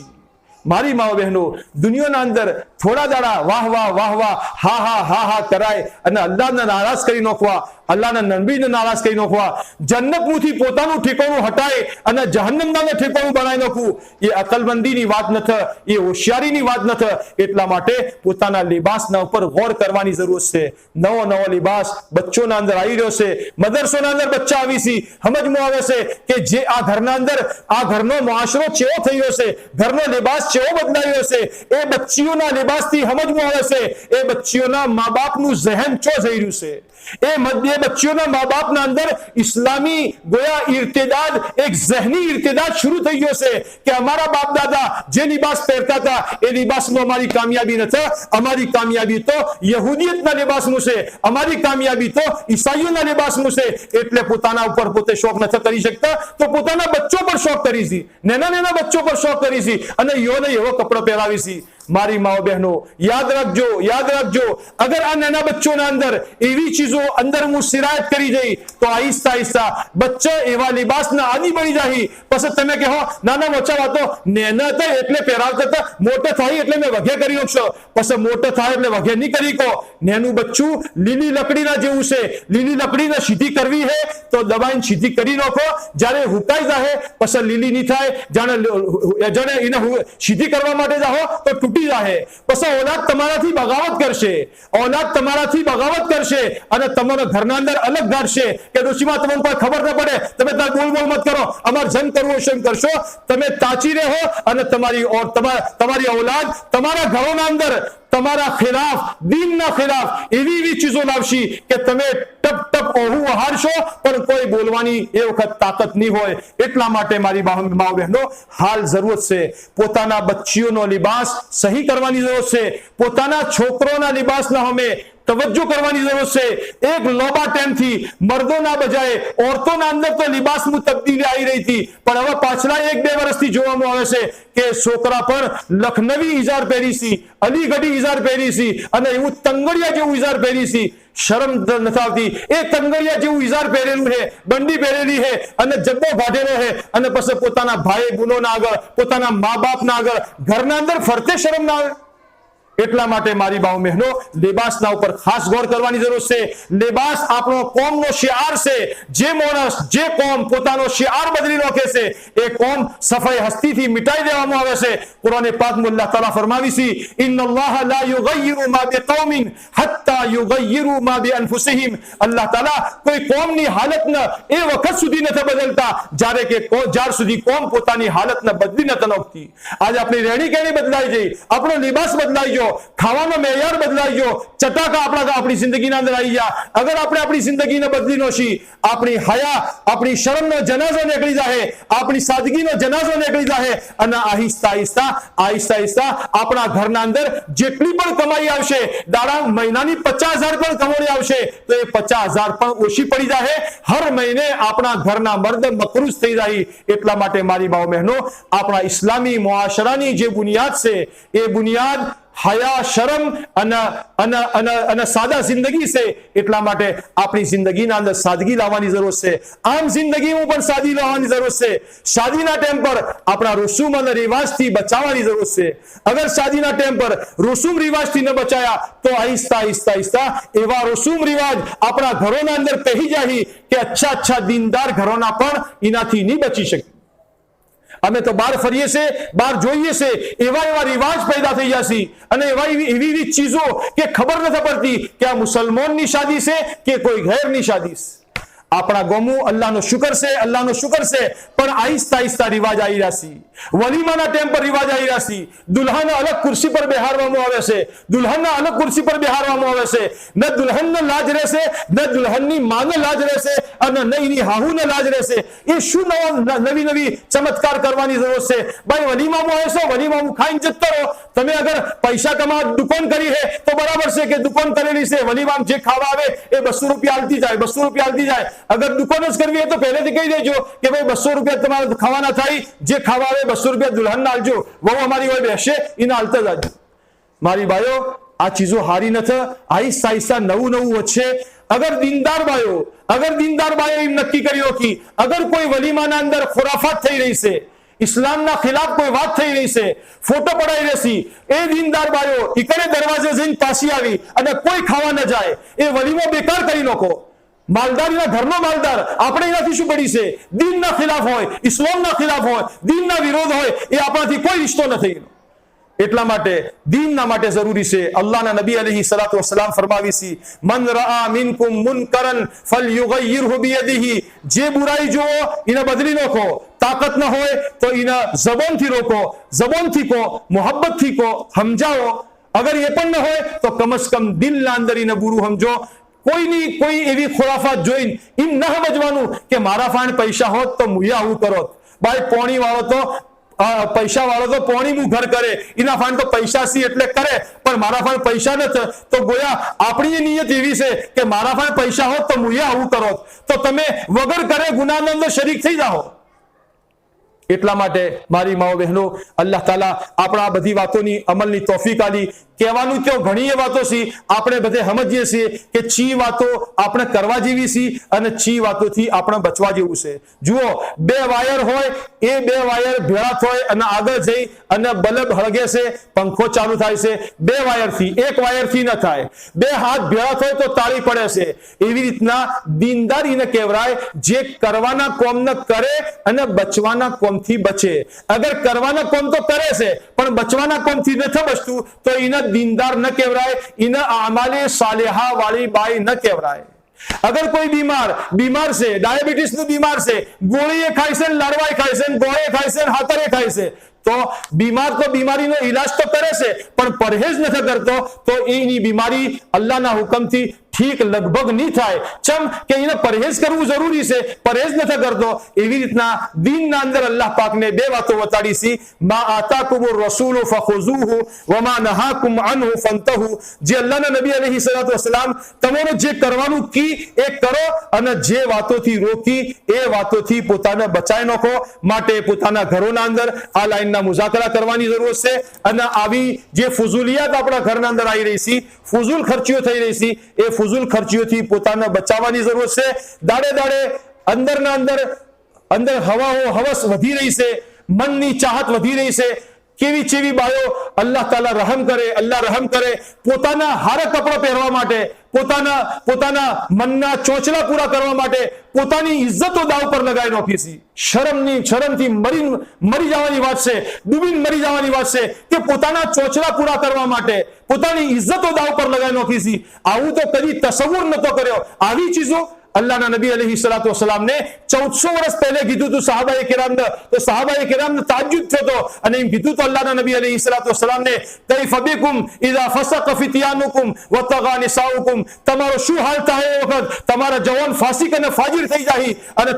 મારી માઓ બહેનો, દુનિયાના અંદર થોડા દાડા વાહ વાહ હા કરાય અને અલ્લાહને નારાજ કરી નાખવા અલ્લાહના નબીને નારાજ કરી નાખવા, જન્નતમાંથી પોતાનું ઠેકાણું હટાય અને જહન્નમના ઠેકાણું બનાવી નાખવું, એ અકલમંદીની વાત નથી, એ હોશિયારીની વાત નથી. એટલા માટે પોતાના લિબાસના ઉપર ગૌર કરવાની જરૂર છે. નવો લિબાસ બચ્ચોના અંદર આવી રહ્યો છે, મદરસોના અંદર બચ્ચા આવી છે, સમજમાં આવે છે કે જે આ ઘરના અંદર આ ઘરનો મુઆશરો ચેવો થઈ રહ્યો છે, ઘરનો લિબાસ ચેવો બદલાઈ રહ્યો છે, એ બચ્ચીઓના લિબાસથી સમજમાં આવે છે એ બચ્ચીઓના મા બાપનું ઝહેન ચો જઈ રહ્યું છે. એ બચ્ચીઓના મા બાપના અંદર ઇસ્લામી ગોયા ઇર્તિદાદ, એક ઝહેની ઇર્તિદાદ શરૂ થઈ ગયો છે કે અમારા બાપ દાદા જે લિબાસ પહેરતા હતા એ લિબાસમાં અમારી કામયાબી નથી, અમારી કામયાબી તો યહૂદિયતના લિબાસનું છે, અમારી કામયાબી તો ઈસાઈઓના લિબાસનું છે. એટલે પોતાના ઉપર પોતે શોખ નથી કરી શકતા તો પોતાના બચ્ચો પર શોખ કરી છે, નાના બચ્ચો પર શોખ કરી છે અને યોને એવો કપડો પહેરાવી છે. મારી માઓ બહેનો યાદ રાખજો, અગર આ નાના બચ્ચોના અંદર એવી ચીજો અંદર હું સિરાયત કરી જઈ તો આહિસ્તા બચ્ચા એવા લિબાસના આદિ બની જાય. પછી તમે કહો નાના મોચા વાતો નેના હતા એટલે પહેરાવતા હતા, મોટો થાય એટલે મેં વઘે કરી નાખશો, પછી મોટો થાય એટલે વઘે નહીં કરી કહો. નેનું બચ્ચું લીલી લકડીના જેવું છે, લીલી લકડીને સીધી કરવી હે તો દબાઈને સીધી કરી નાખો, જ્યારે હુકાઈ જાય પછી લીલી નહીં થાય, જાણે એને સીધી કરવા માટે જાઓ તો તૂટી જાય, પછી ઓલાદ તમારાથી બગાવત કરશે અને તમારા ઘરના અંદર અલગ ગાડશે કે ડોશીમાં તમને કોઈ ખબર ન પડે, તમે તાર બોલ મત કરો, અમાર જન કરવું છે કરશો. તમે તાચી રહો અને તમારી ઔલાદ તમારા ઘરોના અંદર તમારા ખિલાફ, દીનના ખિલાફ એવી ચીજો લાવશી કે તમે ટપ ઓહું વહારશો પણ કોઈ બોલવાની એ વખત તાકાત નહીં હોય. એટલા માટે મારી માઓ બહેનો હાલ જરૂરત છે પોતાના બચ્ચીઓનો લિબાસ સહી કરવાની જરૂર છે, પોતાના છોકરોના લિબાસના અમે તવજ્જો કરવાની જરૂર છે. એક લોબા ટાઈમથી મર્દોના બજાય ઓરતોના અંદર તો લિબાસમાં તબદીલી આવી રહી હતી, પણ હવે પાછલા 1-2 વર્ષથી જોવામાં આવે છે કે છોકરા પણ લખનવી ઇજાર પહેરી છે, અલીગઢી ઇજાર પહેરી છે અને એવું તંગડિયા જેવું ઇજાર પહેરી છે. શરમ નથી આવતી. એ તંગડિયા જેવું ઇજાર પહેરેલું છે, બંડી પહેરેલી છે અને જબ્બો કાઢેલો છે અને પછી પોતાના ભાઈ બહેનોના આગળ, પોતાના મા બાપના આગળ ઘરના અંદર ફરતે શરમ ના આવે. એટલા માટે મારી બાઓ બહેનો લિબાસના ઉપર ખાસ ગૌર કરવાની જરૂર છે. લિબાસ આપણો કોમનો શિયાર છે. જે માણસ, જે કોમ પોતાનો શિયાર બદલી નાખે છે એ કોમ સફાઈ હસ્તીથી મિટાઈ દેવામાં આવે છે. કુરાન પાકમાં અલ્લાહ તાલા ફરમાવી છે ઇન્નલ્લાહ લા યુગય્યિરુ મા બિકૌમિન હત્તા યુગય્યિરુ મા બિઅનફુસિહિમ. અલ્લાહ તાલા કોઈ કોમની હાલતને એ વખત સુધી નથી બદલતા જ્યાર સુધી કોમ પોતાની હાલતને બદલી નથી નાખતી. આજે આપણી રહેણી કહેણી બદલાઈ ગઈ, આપણો લિબાસ બદલાઈ ગયો, ખાવાનો મેયાર બદલાઈ ગયો, ચટાકા આપણી જિંદગીના અંદર આવી ગયા. અગર આપણે આપણી જિંદગીને બદલી નોશી, આપણી હયા, આપણી શરમનો જનાઝો નીકળી જાય, આપણી સાદગીનો જનાઝો નીકળી જાય અને આહિસ્તા આપણા ઘરના અંદર જેટલી પણ કમાઈ આવશે, દાડા મહિનાની 50,000 પણ કમાણી આવશે તો એ 50,000 પણ ઓછી પડી જાય. હર મહિને આપણા ઘરના મર્દ મકરૂઝ થઈ જાય. એટલા માટે મારી બાઓ બહેનો આપણા ઇસ્લામી મુઆશરાની જે બુનિયાદ છે એ બુનિયાદ હયા, શરમ અને સાદા જિંદગી છે. એટલા માટે આપણી જિંદગીના અંદર સાદગી લાવવાની જરૂર છે. આમ જિંદગીમાં પણ સાદી લાવવાની જરૂર છે. શાદીના ટાઈમ પર આપણા રસૂમ અને રિવાજથી બચાવવાની જરૂર છે. અગર શાદીના ટાઈમ પર રસૂમ રિવાજથી ન બચાયા તો આહિસ્તા એવા રસૂમ રિવાજ આપણા ઘરોના અંદર પહેરી જાય કે અચ્છા દીનદાર ઘરોના પણ એનાથી નહીં બચી શકે. અમે તો બહાર ફરીએ છીએ, બહાર જોઈએ છે, એવા રિવાજ પેદા થઈ જશે અને એવી ચીજો કે ખબર નથી પડતી કે આ મુસલમાનની શાદી છે કે કોઈ ગેરની શાદી છે. આપણા ગોમું અલ્લાહનો શુકર છે પણ આહિસ્તા રિવાજ આવી રહ્યા છે. વલીમાના ટાઈમ પર રિવાજ આવી રહ્યા છે. દુલ્હન અલગ ખુરશી પર બેહાડવામાં આવે છે, દુલ્હનના અલગ ખુરશી પર બેહાડવામાં આવે છે. ન દુલ્હનને લાજ રહેશે, ન દુલ્હનની માને લાજ રહેશે અને ન એની હાહુને લાજ રહેશે. એ શું નવી ચમત્કાર કરવાની જરૂર છે? ભાઈ વલીમામાં આવશો, વલીમામાં ખાઈને જતો રહો. તમે અગર પૈસા કમાવા દુકાન કરી છે તો બરાબર છે કે દુકાન કરેલી છે, વલીમામાં જે ખાવા આવે એ 200 રૂપિયા હાલતી જાય. અગર દુકાન જ કરવી હોય તો પહેલેથી કહી દેજો કે ભાઈ 200 રૂપિયા તમારે ખાવાના થાય, જે ખાવા આવે 200 રૂપિયા દુલ્હનને આલજો, વહુ અમારી હોય બેસે એને આલતા જાજો. મારી બાયો આ ચીજો હારી નથી. આહિસ્તા નવું વચ્ચે અગર દીનદાર બાયો એમ નક્કી કર્યો કે અગર કોઈ વલીમાના અંદર ખુરાફાત થઈ રહી છે, ઇસ્લામના ખિલાફ કોઈ વાત થઈ રહી છે, ફોટો પડાઈ રહેશે, એ દીનદાર બાયો ઈકડે દરવાજે જઈને પાછી આવી અને કોઈ ખાવા ન જાય, એ વલીમો બેકાર કરી નાખો. માલદારીના ઘરનો માલદાર, આપણે એનાથી શું પડી છે? દીનના ખિલાફ હોય, ઇસ્લામના ખિલાફ હોય, દીનના વિરોધ હોય, એ આપણાથી કોઈ રિશ્તો નથી. એટલા માટે દીનના માટે જરૂરી છે. અલ્લાહના નબી અલૈહિ સલાતુ વસલામ ફરમાવી છે, મન રઆ મિનકુમ મુનકરન ફલયુગયિરહુ બિયદિહી, જે બુરાઈ જોવો એને બદલી નાખો. તાકાત ન હોય તો એને જબાનથી રોકો, જબાનથી કહો, મોહબ્બતથી કહો, સમજાવો. અગર એ પણ ન હોય તો કમસ કમ દિલના અંદર એને બુરું સમજો. કોઈ એવી ખુરાફાત જોઈને એમ ન સમજવાનું કે મારા પાસે પૈસા હોત તો મુએ આવું કરો. ભાઈ પોણી વાળો તો પૈસા વાળો તો પોણીનું ઘર કરે, એના ફાન તો પૈસા સી એટલે કરે, પણ મારા ફાન પૈસા નથી તો ગોયા આપણી નિયત એવી છે કે મારા ફાન પૈસા હોત તો મુએ આવું કરો, તો તમે વગર કરે ગુનાની અંદર શરીક થઈ જાઓ. એટલા માટે મારી માઓ બહેનો, અલ્લાહ તાલા આપણા બધી વાતોની અમલની તોફીક આલી. કહેવાનું તો ઘણી એ વાતો છે, આપણે બધે સમજીએ છીએ કે ચી વાતો આપણે કરવા જેવી છે અને ચી વાતોથી આપણે બચવા જેવું છે. જુઓ, બે વાયર હોય, એ બે વાયર ભેળા થાય અને આગળ જઈ અને બલ્બ હળગે છે, પંખો ચાલુ થાય છે. બે વાયરથી, એક વાયરથી ન થાય. બે હાથ ભેળા થાય તો તાળી પડે છે. એવી રીતના દીનદારીને કહેવાય, જે કરવાના કોમ ન કરે અને બચવાના કોમથી બચે. અગર કરવાના કોમ તો કરે છે પણ બચવાના કોમથી નથી બચતું તો એને દીનદાર ન કહેવાય, એને આમાલે સાલેહા વાળી બાઈ ન કહેવાય. અગર કોઈ બીમાર છે, ડાયાબિટીસ નું બીમાર છે, ગોળીએ ખાય છે, લાડવાએ ખાય છે, ગોળે ખાય છે, હાથરે ખાય છે, તો બીમાર તો બીમારીનો ઈલાજ તો કરે છે પણ પરહેજ નથી કરતો તો એની બીમારી અલ્લાહના હુકમથી ઠીક લગભગ નહીં થાય. ચમ કે એને પરહેજ કરવું જરૂરી છે, પરહેજ નથી કરતો. એવી રીતના દીનના અંદર અલ્લાહ પાકને બે વાતો બતાડી છે, મા આતાકુમુર રસૂલુ ફખુઝુહુ વમા નહાકુમ અનહુ ફંતહુ. જે અલ્લાહના નબી અલૈહિ સલાતુ વસલામ તમારે જે કરવાનું કી એ કરો અને જે વાતોથી રોકી એ વાતોથી પોતાને બચાવી નાખો. માટે પોતાના ઘરોના અંદર આ લાઈનના મુઝાકરા કરવાની જરૂર છે અને આવી જે ફુઝુલિયાત આપણા ઘરના અંદર આવી રહી છે, ફુઝુલ ખર્ચીઓ થઈ રહી છે, એ ફુઝુલ ખર્ચીઓથી પોતાને બચાવવાની જરૂર છે. દાડે દાડે અંદરના અંદર હવસ વધી રહી છે, મનની ચાહત વધી રહી છે. કેવી ચેવી બાયો, અલ્લાહ તાલા રહમ કરે, અલ્લાહ રહમ કરે. પોતાના હારા કપડા પહેરવા માટે, પોતાના મનના ચોચલા પૂરા કરવા માટે પોતાની ઇજ્જતો દાવ પર લગાવી નાખી છે. શરમથી મરી જવાની વાત છે, ડૂબીને મરી જવાની વાત છે કે પોતાના ચોચલા પૂરા કરવા માટે પોતાની ઇજ્જતો દાવ પર લગાવી નાખી છે. આવું તો કદી તસવ્વુર નતો કર્યો. આવી ચીજો અલ્લાહના નબી અલૈહિ સલાતુ વસલામને 1400 વર્ષ પહેલે કીધું હતું સહાબાએ કિરામને, તો સહાબાએ કિરામને તાજ્જુબ થયો હતો અને એમ કીધું તો અલ્લાહના નબી અલૈહિ સલાતુ વસલામને, કૈફ બિકુમ ઇઝા ફસક ફિત્યાનુકુમ વતગા નિસાઉકુમ. તમારો શું હાલ થાય એ વખત તમારા જવાન ફાસિક અને ફાજિર થઈ જાય અને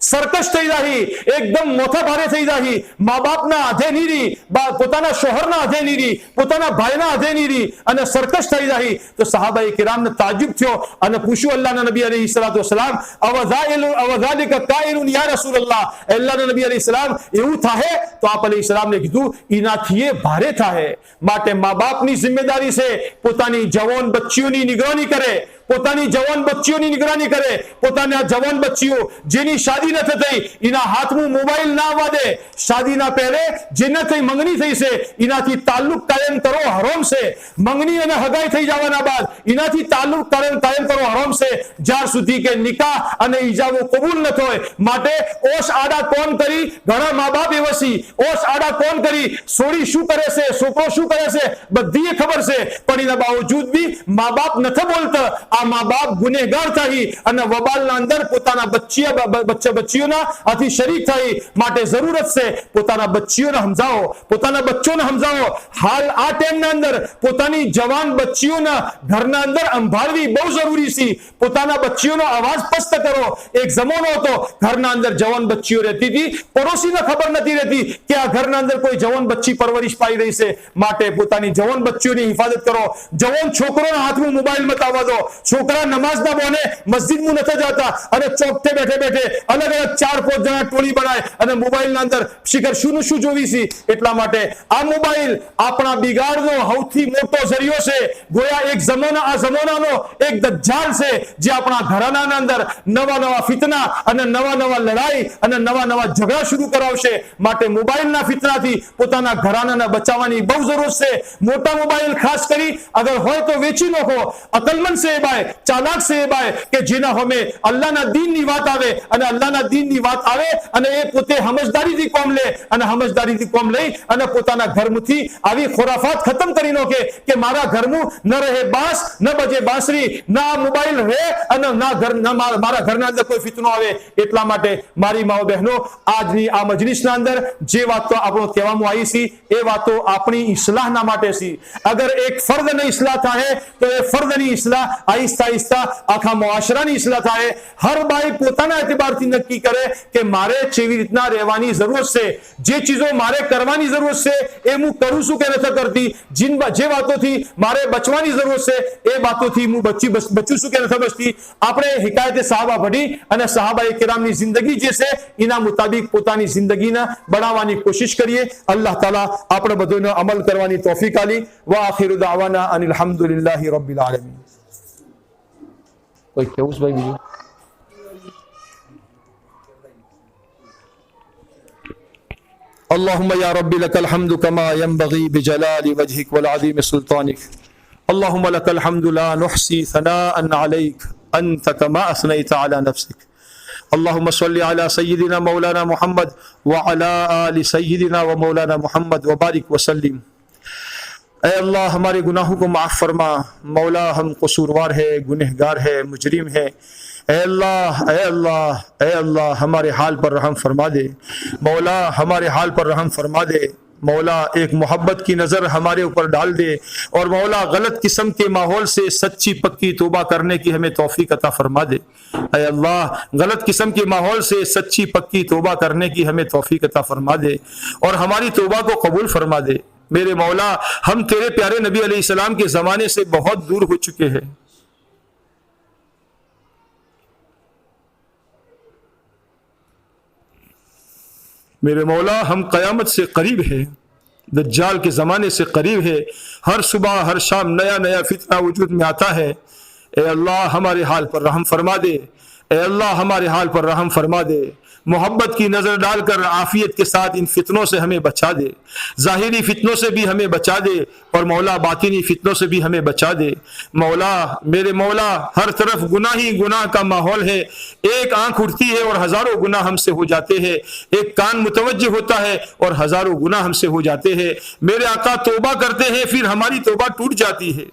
સરકશ થઈ જાય, એકદમ મોથા ભારે થઈ જાય. મા બાપના આધે નીરી, પોતાના શોહરના આધે નીરી, પોતાના ભાઈના આધે નીરી અને સરકશ થઈ જાય. તો સહાબાએ કિરામને તાજ્જુબ થયો અને પૂછ્યું અલ્લાહના નબી અલૈહિ સલાતુ વસલામ, અવઝાલિકા કાઇલુન યા રસૂલલ્લાહ. અલ્લાહના નબી અલૈહિ સલામ એવું થાય? તો આપ અલૈહિ સલામને કીધું, એનાથી ભારે થાય. માટે મા બાપની જિમ્મેદારી છે પોતાની જવાન બચ્ચીઓની નિગરાની કરે, પોતાની જવાન બચ્ચીઓની નિગરાની કરે. પોતાના જવાન બચ્ચીઓ જેની શાદી નથી થઈ એના હાથમાં મોબાઈલ ના આવવા દે. શાદીના પહેલે જેને થઈ મંગણી થઈ છે એનાથી તાલ્લુક કાયમ કરો હરામ છે. મંગણી અને હગાઈ થઈ જવાના બાદ એનાથી તાલ્લુક કાયમ કરો હરામ છે, જ્યાં સુધી કે નિકાહ અને ઈજાવો કબૂલ ન થાય. માટે ઓશ આડા કોણ કરી, ઘણા મા બાપ એવસી ઓશ આડા કોણ કરી, સોડી શું કરે છે, છોકરો શું કરે છે બધી ખબર છે, પણ એના બાવજૂદ બી મા બાપ નથી બોલતા. આ મા બાપ ગુનેગાર થઈ અને વબાલના અંદર પોતાના બચ્ચીઓના આથી શરીક થઈ. માટે જરૂરત છે પોતાના બચ્ચીઓને સમજાવો, પોતાના બચ્ચોને સમજાવો. હાલ આ ટાઈમના અંદર પોતાની જવાન બચ્ચીઓના ઘરના અંદર સંભાળવી બહુ જરૂરી છે. પોતાના બચ્ચીઓનો અવાજ સ્પષ્ટ કરો. એક જમાનો હતો ઘરના અંદર જવાન બચ્ચીઓ રહેતી હતી, પડોશીને ખબર નથી રહેતી કે આ ઘરના અંદર કોઈ જવાન બચ્ચી પરવરિશ પાઈ રહી છે. માટે પોતાની જવાન બચ્ચીઓની હિફાજત કરો. જવાન છોકરોના હાથમાં મોબાઈલ મત આવવા દો. છોકરા નમાઝના બોને મસ્જિદમાં નથી જતા અને ચોકતે બેઠે અલગ અલગ 4-5 જણા ટોળી બનાય અને મોબાઈલના અંદર શિખર શું જોવી છે. એટલા માટે આ મોબાઈલ આપણા બિગાડનો સૌથી મોટો જરિયો છે. ગોયા આ જમાનાનો એક દજ્જાલ છે જે આપણા ઘરાનાના અંદર નવા ફિતના અને નવા લડાઈ અને નવા ઝઘડા શરૂ કરાવશે. માટે મોબાઈલના ફિતનાથી પોતાના ઘરાનાને બચાવવાની બહુ જરૂર છે. મોટા મોબાઈલ ખાસ કરી અગર હોય તો વેચી નાખો. અકલમંદ છે આય, ચાલાક સાહેબ આય કે જેના હમે અલ્લાહના દીનની વાત આવે અને અલ્લાહના દીનની વાત આવે અને એ પોતે સમજદારીથી કોમ લે અને સમજદારીથી કોમ લઈ અને પોતાના ઘરમાંથી આવી ખુરાફાત ખતમ કરી નાખે કે મારા ઘરનું ન રહે બાંસ, ન બજે બાંસરી, ના મોબાઈલ રહે અને મારા ઘરના અંદર કોઈ ફિતનો આવે. એટલા માટે મારી માઓ બહેનો, આજની આ મજલિસના અંદર જે વાતો આપણો કહેવામાં આવી છે એ વાતો આપણી ઇસ્લાહના માટે છે. અગર એક ફર્દની ઇસ્લાહ થાય તો એ ફર્દની ઇસ્લાહ આહિસ્તા આહિસ્તા આખા મુઆશરાની ઇસ્લાહ થાય. હર બાઈ પોતાના એતબારથી નક્કી કરે કે મારે કેવી રીતના રહેવાની જરૂર છે, જે ચીજો મારે કરવાની જરૂર છે એ હું કરું છું કે નથી કરતી, જે વાતોથી મારે બચવાની જરૂર છે એ વાતોથી હું બચું છું કે નથી બચતી. આપણે હિકાયતે સાહાબા ભણી અને સહાબાએ કિરામની જિંદગી જે છે એના મુતાબિક પોતાની જિંદગીને બનાવવાની કોશિશ કરીએ. અલ્લાહ તાલા આપણે બધોનો અમલ કરવાની તૌફીક આલી. વા આખિરુ દાવાના અનિલ હમ્દુલિલ્લાહી રબ્બિલ આલમીન. કોઈ કેવું ભાઈ બીજું? اللهم يا رب لك الحمد كما ينبغي بجلال وجهك والعظيم سلطانك. اللهم لك الحمد لا نحصي ثناء عليك أنت كما أثنيت على نفسك. اللهم صل على سيدنا مولانا محمد وعلى آل سيدنا ومولانا محمد وبارك وسلم. اے اللہ ہمارے گناہوں کو معاف فرما. مولا ہم قصوروار ہے، گنہگار ہے، مجرم ہے. اے اللہ اے اللہ اے اللہ ہمارے حال پر رحم فرما دے. مولا ہمارے حال پر رحم فرما دے. مولا ایک محبت کی نظر ہمارے اوپر ڈال دے اور مولا غلط قسم کے ماحول سے سچی پکی توبہ کرنے کی ہمیں توفیق عطا فرما دے. اے اللہ غلط قسم کے ماحول سے سچی پکی توبہ کرنے کی ہمیں توفیق عطا فرما دے اور ہماری توبہ کو قبول فرما دے. میرے مولا ہم تیرے پیارے نبی علیہ السلام کے زمانے سے بہت دور ہو چکے ہیں. میرے مولا ہم قیامت سے قریب ہیں، دجال کے زمانے سے قریب ہے. ہر صبح ہر شام نیا نیا فتنہ وجود میں آتا ہے. اے اللہ ہمارے حال پر رحم فرما دے. اے اللہ ہمارے حال پر رحم فرما دے. محبت کی نظر ڈال کر عافیت کے ساتھ ان فتنوں سے ہمیں بچا دے. ظاہری فتنوں سے بھی ہمیں بچا دے اور مولا باطنی فتنوں سے بھی ہمیں بچا دے. مولا میرے مولا ہر طرف گناہ ہی گناہ کا ماحول ہے. ایک آنکھ اٹھتی ہے اور ہزاروں گناہ ہم سے ہو جاتے ہیں. ایک کان متوجہ ہوتا ہے اور ہزاروں گناہ ہم سے ہو جاتے ہیں. میرے آقا توبہ کرتے ہیں پھر ہماری توبہ ٹوٹ جاتی ہے.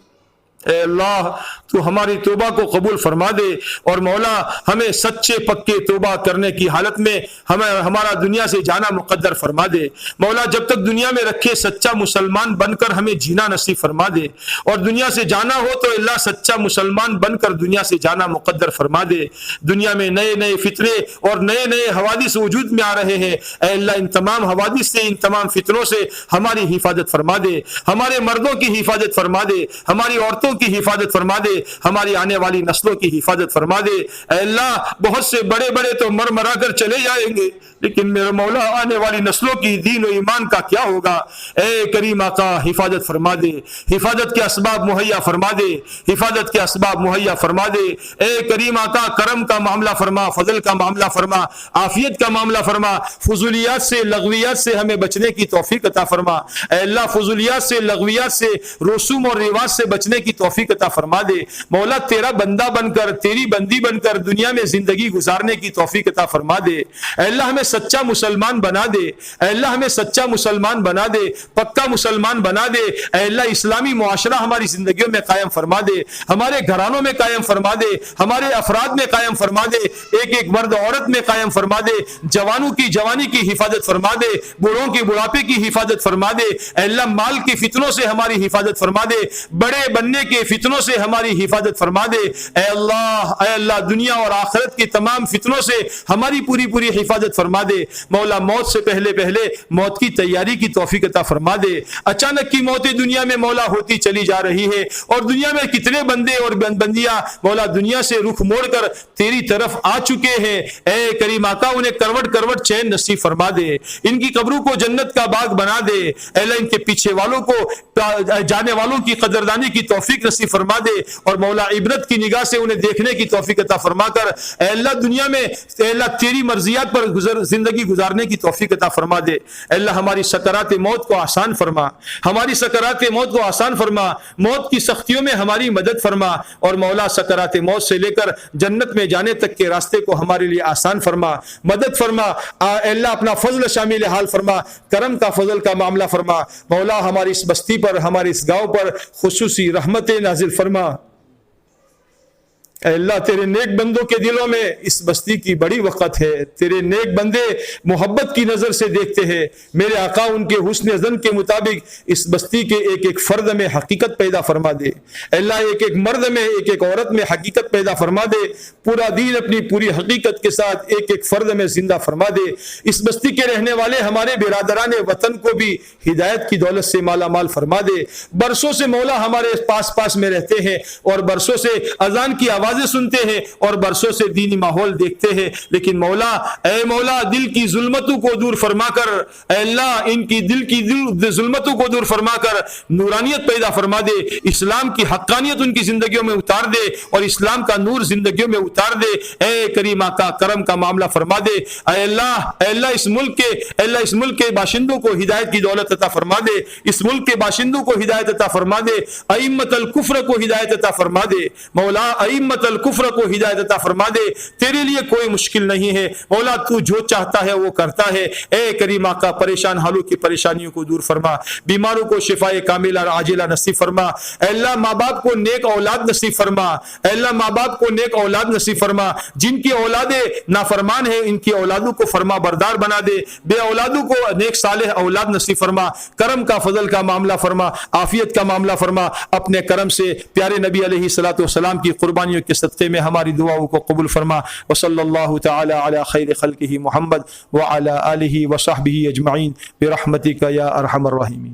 اے اللہ تو ہماری توبہ کو قبول فرما دے اور مولا ہمیں سچے پکے توبہ کرنے کی حالت میں ہمارا دنیا سے جانا مقدر فرما دے. مولا جب تک دنیا میں رکھے سچا مسلمان بن کر ہمیں جینا نصیب فرما دے اور دنیا سے جانا ہو تو اللہ سچا مسلمان بن کر دنیا سے جانا مقدر فرما دے. دنیا میں نئے نئے فتنے اور نئے نئے حوادث وجود میں آ رہے ہیں. اے اللہ ان تمام حوادث سے ان تمام فتنوں سے ہماری حفاظت فرما دے. ہمارے مردوں کی حفاظت فرما دے. ہماری عورتوں کی حفاظت فرما دے. ہماری آنے والی نسلوں کی حفاظت فرما دے. اے اللہ بہت سے بڑے بڑے تو مر مرا کر چلے جائیں گے لیکن میرے مولا آنے والی نسلوں کی دین و ایمان کا کیا ہوگا؟ اے کریم آقا حفاظت فرما دے. حفاظت کے اسباب مہیا فرما دے. حفاظت کے اسباب مہیا فرما دے. اے کریم آقا کرم کا معاملہ فرما، فضل کا معاملہ فرما، عافیت کا معاملہ فرما. فضولیات سے لغویات سے ہمیں بچنے کی توفیق عطا فرما. اے اللہ فضولیات سے لغویات سے رسوم اور رواج سے بچنے کی توفیق عطا فرما دے. مولا تیرا بندہ بن کر تیری بندی بن کر دنیا میں زندگی گزارنے کی توفیق عطا فرما دے. اے اللہ ہمیں سچا مسلمان بنا دے. اے اللہ ہمیں سچا مسلمان بنا دے، پکا مسلمان بنا دے. اے اللہ اسلامی معاشرہ ہماری زندگیوں میں قائم فرما دے، ہمارے گھرانوں میں قائم فرما دے، ہمارے افراد میں قائم فرما دے، ایک ایک مرد عورت میں قائم فرما دے. جوانوں کی جوانی کی حفاظت فرما دے، بوڑھوں کی بڑھاپے کی حفاظت فرما دے. اے اللہ مال کی فتنوں سے ہماری حفاظت فرما دے، بڑے بننے کے فتنوں سے ہماری حفاظت فرما دے. اے اللہ دنیا اور آخرت کی تمام فتنوں سے ہماری پوری پوری حفاظت فرما دے. مولا موت سے پہلے موت کی تیاری کی توفیق عطا فرما دے. اچانک کی موتیں دنیا میں مولا ہوتی چلی جا رہی ہے اور دنیا میں کتنے بندے اور بندیاں مولا دنیا سے رخ موڑ کر تیری طرف آ چکے ہیں. اے کریم آقا انہیں کروٹ کروٹ چین نصیب فرما دے. ان کی قبروں کو جنت کا باغ بنا دے. اے اللہ ان کے پیچھے والوں کو جانے والوں کی قدردانی کی توفیق توفیق نصیب فرما دے، اور مولا عبرت کی نگاہ سے انہیں دیکھنے کی توفیق عطا فرما کر اے اللہ دنیا میں اے اللہ تیری مرضیات پر زندگی گزارنے کی توفیق عطا فرما دے۔ اے اللہ ہماری سکرات موت کو آسان فرما، ہماری سکرات موت کو آسان فرما، موت کی سختیوں میں ہماری مدد فرما، اور مولا سکرات موت سے لے کر جنت میں جانے تک کے راستے کو ہمارے لیے آسان فرما، مدد فرما۔ اے اللہ اپنا فضل شامل حال فرما، کرم کا فضل کا معاملہ فرما۔ مولا ہماری اس بستی پر، ہمارے اس گاؤں پر خصوصی رحمت نازل فرما۔ اے اللہ تیرے نیک بندوں کے دلوں میں اس بستی کی بڑی وقت ہے، تیرے نیک بندے محبت کی نظر سے دیکھتے ہیں۔ میرے آقا ان کے حسن ظن کے مطابق اس بستی کے ایک ایک فرد میں حقیقت پیدا فرما دے۔ اے اللہ ایک ایک مرد میں، ایک ایک عورت میں حقیقت پیدا فرما دے، پورا دین اپنی پوری حقیقت کے ساتھ ایک ایک فرد میں زندہ فرما دے۔ اس بستی کے رہنے والے ہمارے برادران وطن کو بھی ہدایت کی دولت سے مالا مال فرما دے۔ برسوں سے مولا ہمارے پاس میں رہتے ہیں، اور برسوں سے اذان کی آواز سنتے ہیں، اور برسوں سے دینی ماحول دیکھتے ہیں، لیکن مولا اے مولا دل کی ظلمتوں کو دور فرما کر، اے اللہ ان کی دل کی ظلمتوں کو دور فرما کر نورانیت پیدا فرما دے، اسلام کی حقانیت ان کی زندگیوں میں اتار دے، اور اسلام کا نور زندگیوں میں اتار دے۔ اے کریم آقا کرم کا معاملہ فرما دے۔ اے اللہ اس ملک کے باشندوں کو ہدایت کی دولت عطا فرما دے، اس ملک کے باشندوں کو ہدایت عطا فرما دے، ائمۃ الکفر کو ہدایت عطا فرما دے۔ مولا ائمۃ الکفر کو ہدایت عطا فرما دے، تیرے لیے کوئی مشکل نہیں ہے مولا، تو جو چاہتا ہے وہ کرتا ہے۔ اے کریم آقا پریشان حالوں کی پریشانیوں کو دور فرما، بیماروں کو شفائے کاملہ عاجلہ نصیب فرما۔ اے اللہ ماں باپ کو نیک اولاد نصیب فرما، اے اللہ ماں باپ کو نیک اولاد نصیب فرما، جن کی اولادیں نافرمان ہیں ان کی اولادوں کو فرما بردار بنا دے، بے اولادوں کو نیک صالح اولاد نصیب فرما، کرم کا فضل کا معاملہ فرما، عافیت کا معاملہ فرما، اپنے کرم سے پیارے نبی علیہ الصلوۃ والسلام کی قربانیوں کے صدقے میں ہماری دعاؤں کو قبول فرما۔ وصلی اللہ تعالی علی خیر خلقہ محمد وعلی آلہ وصحبہ اجمعین برحمتک یا ارحم الراحمین۔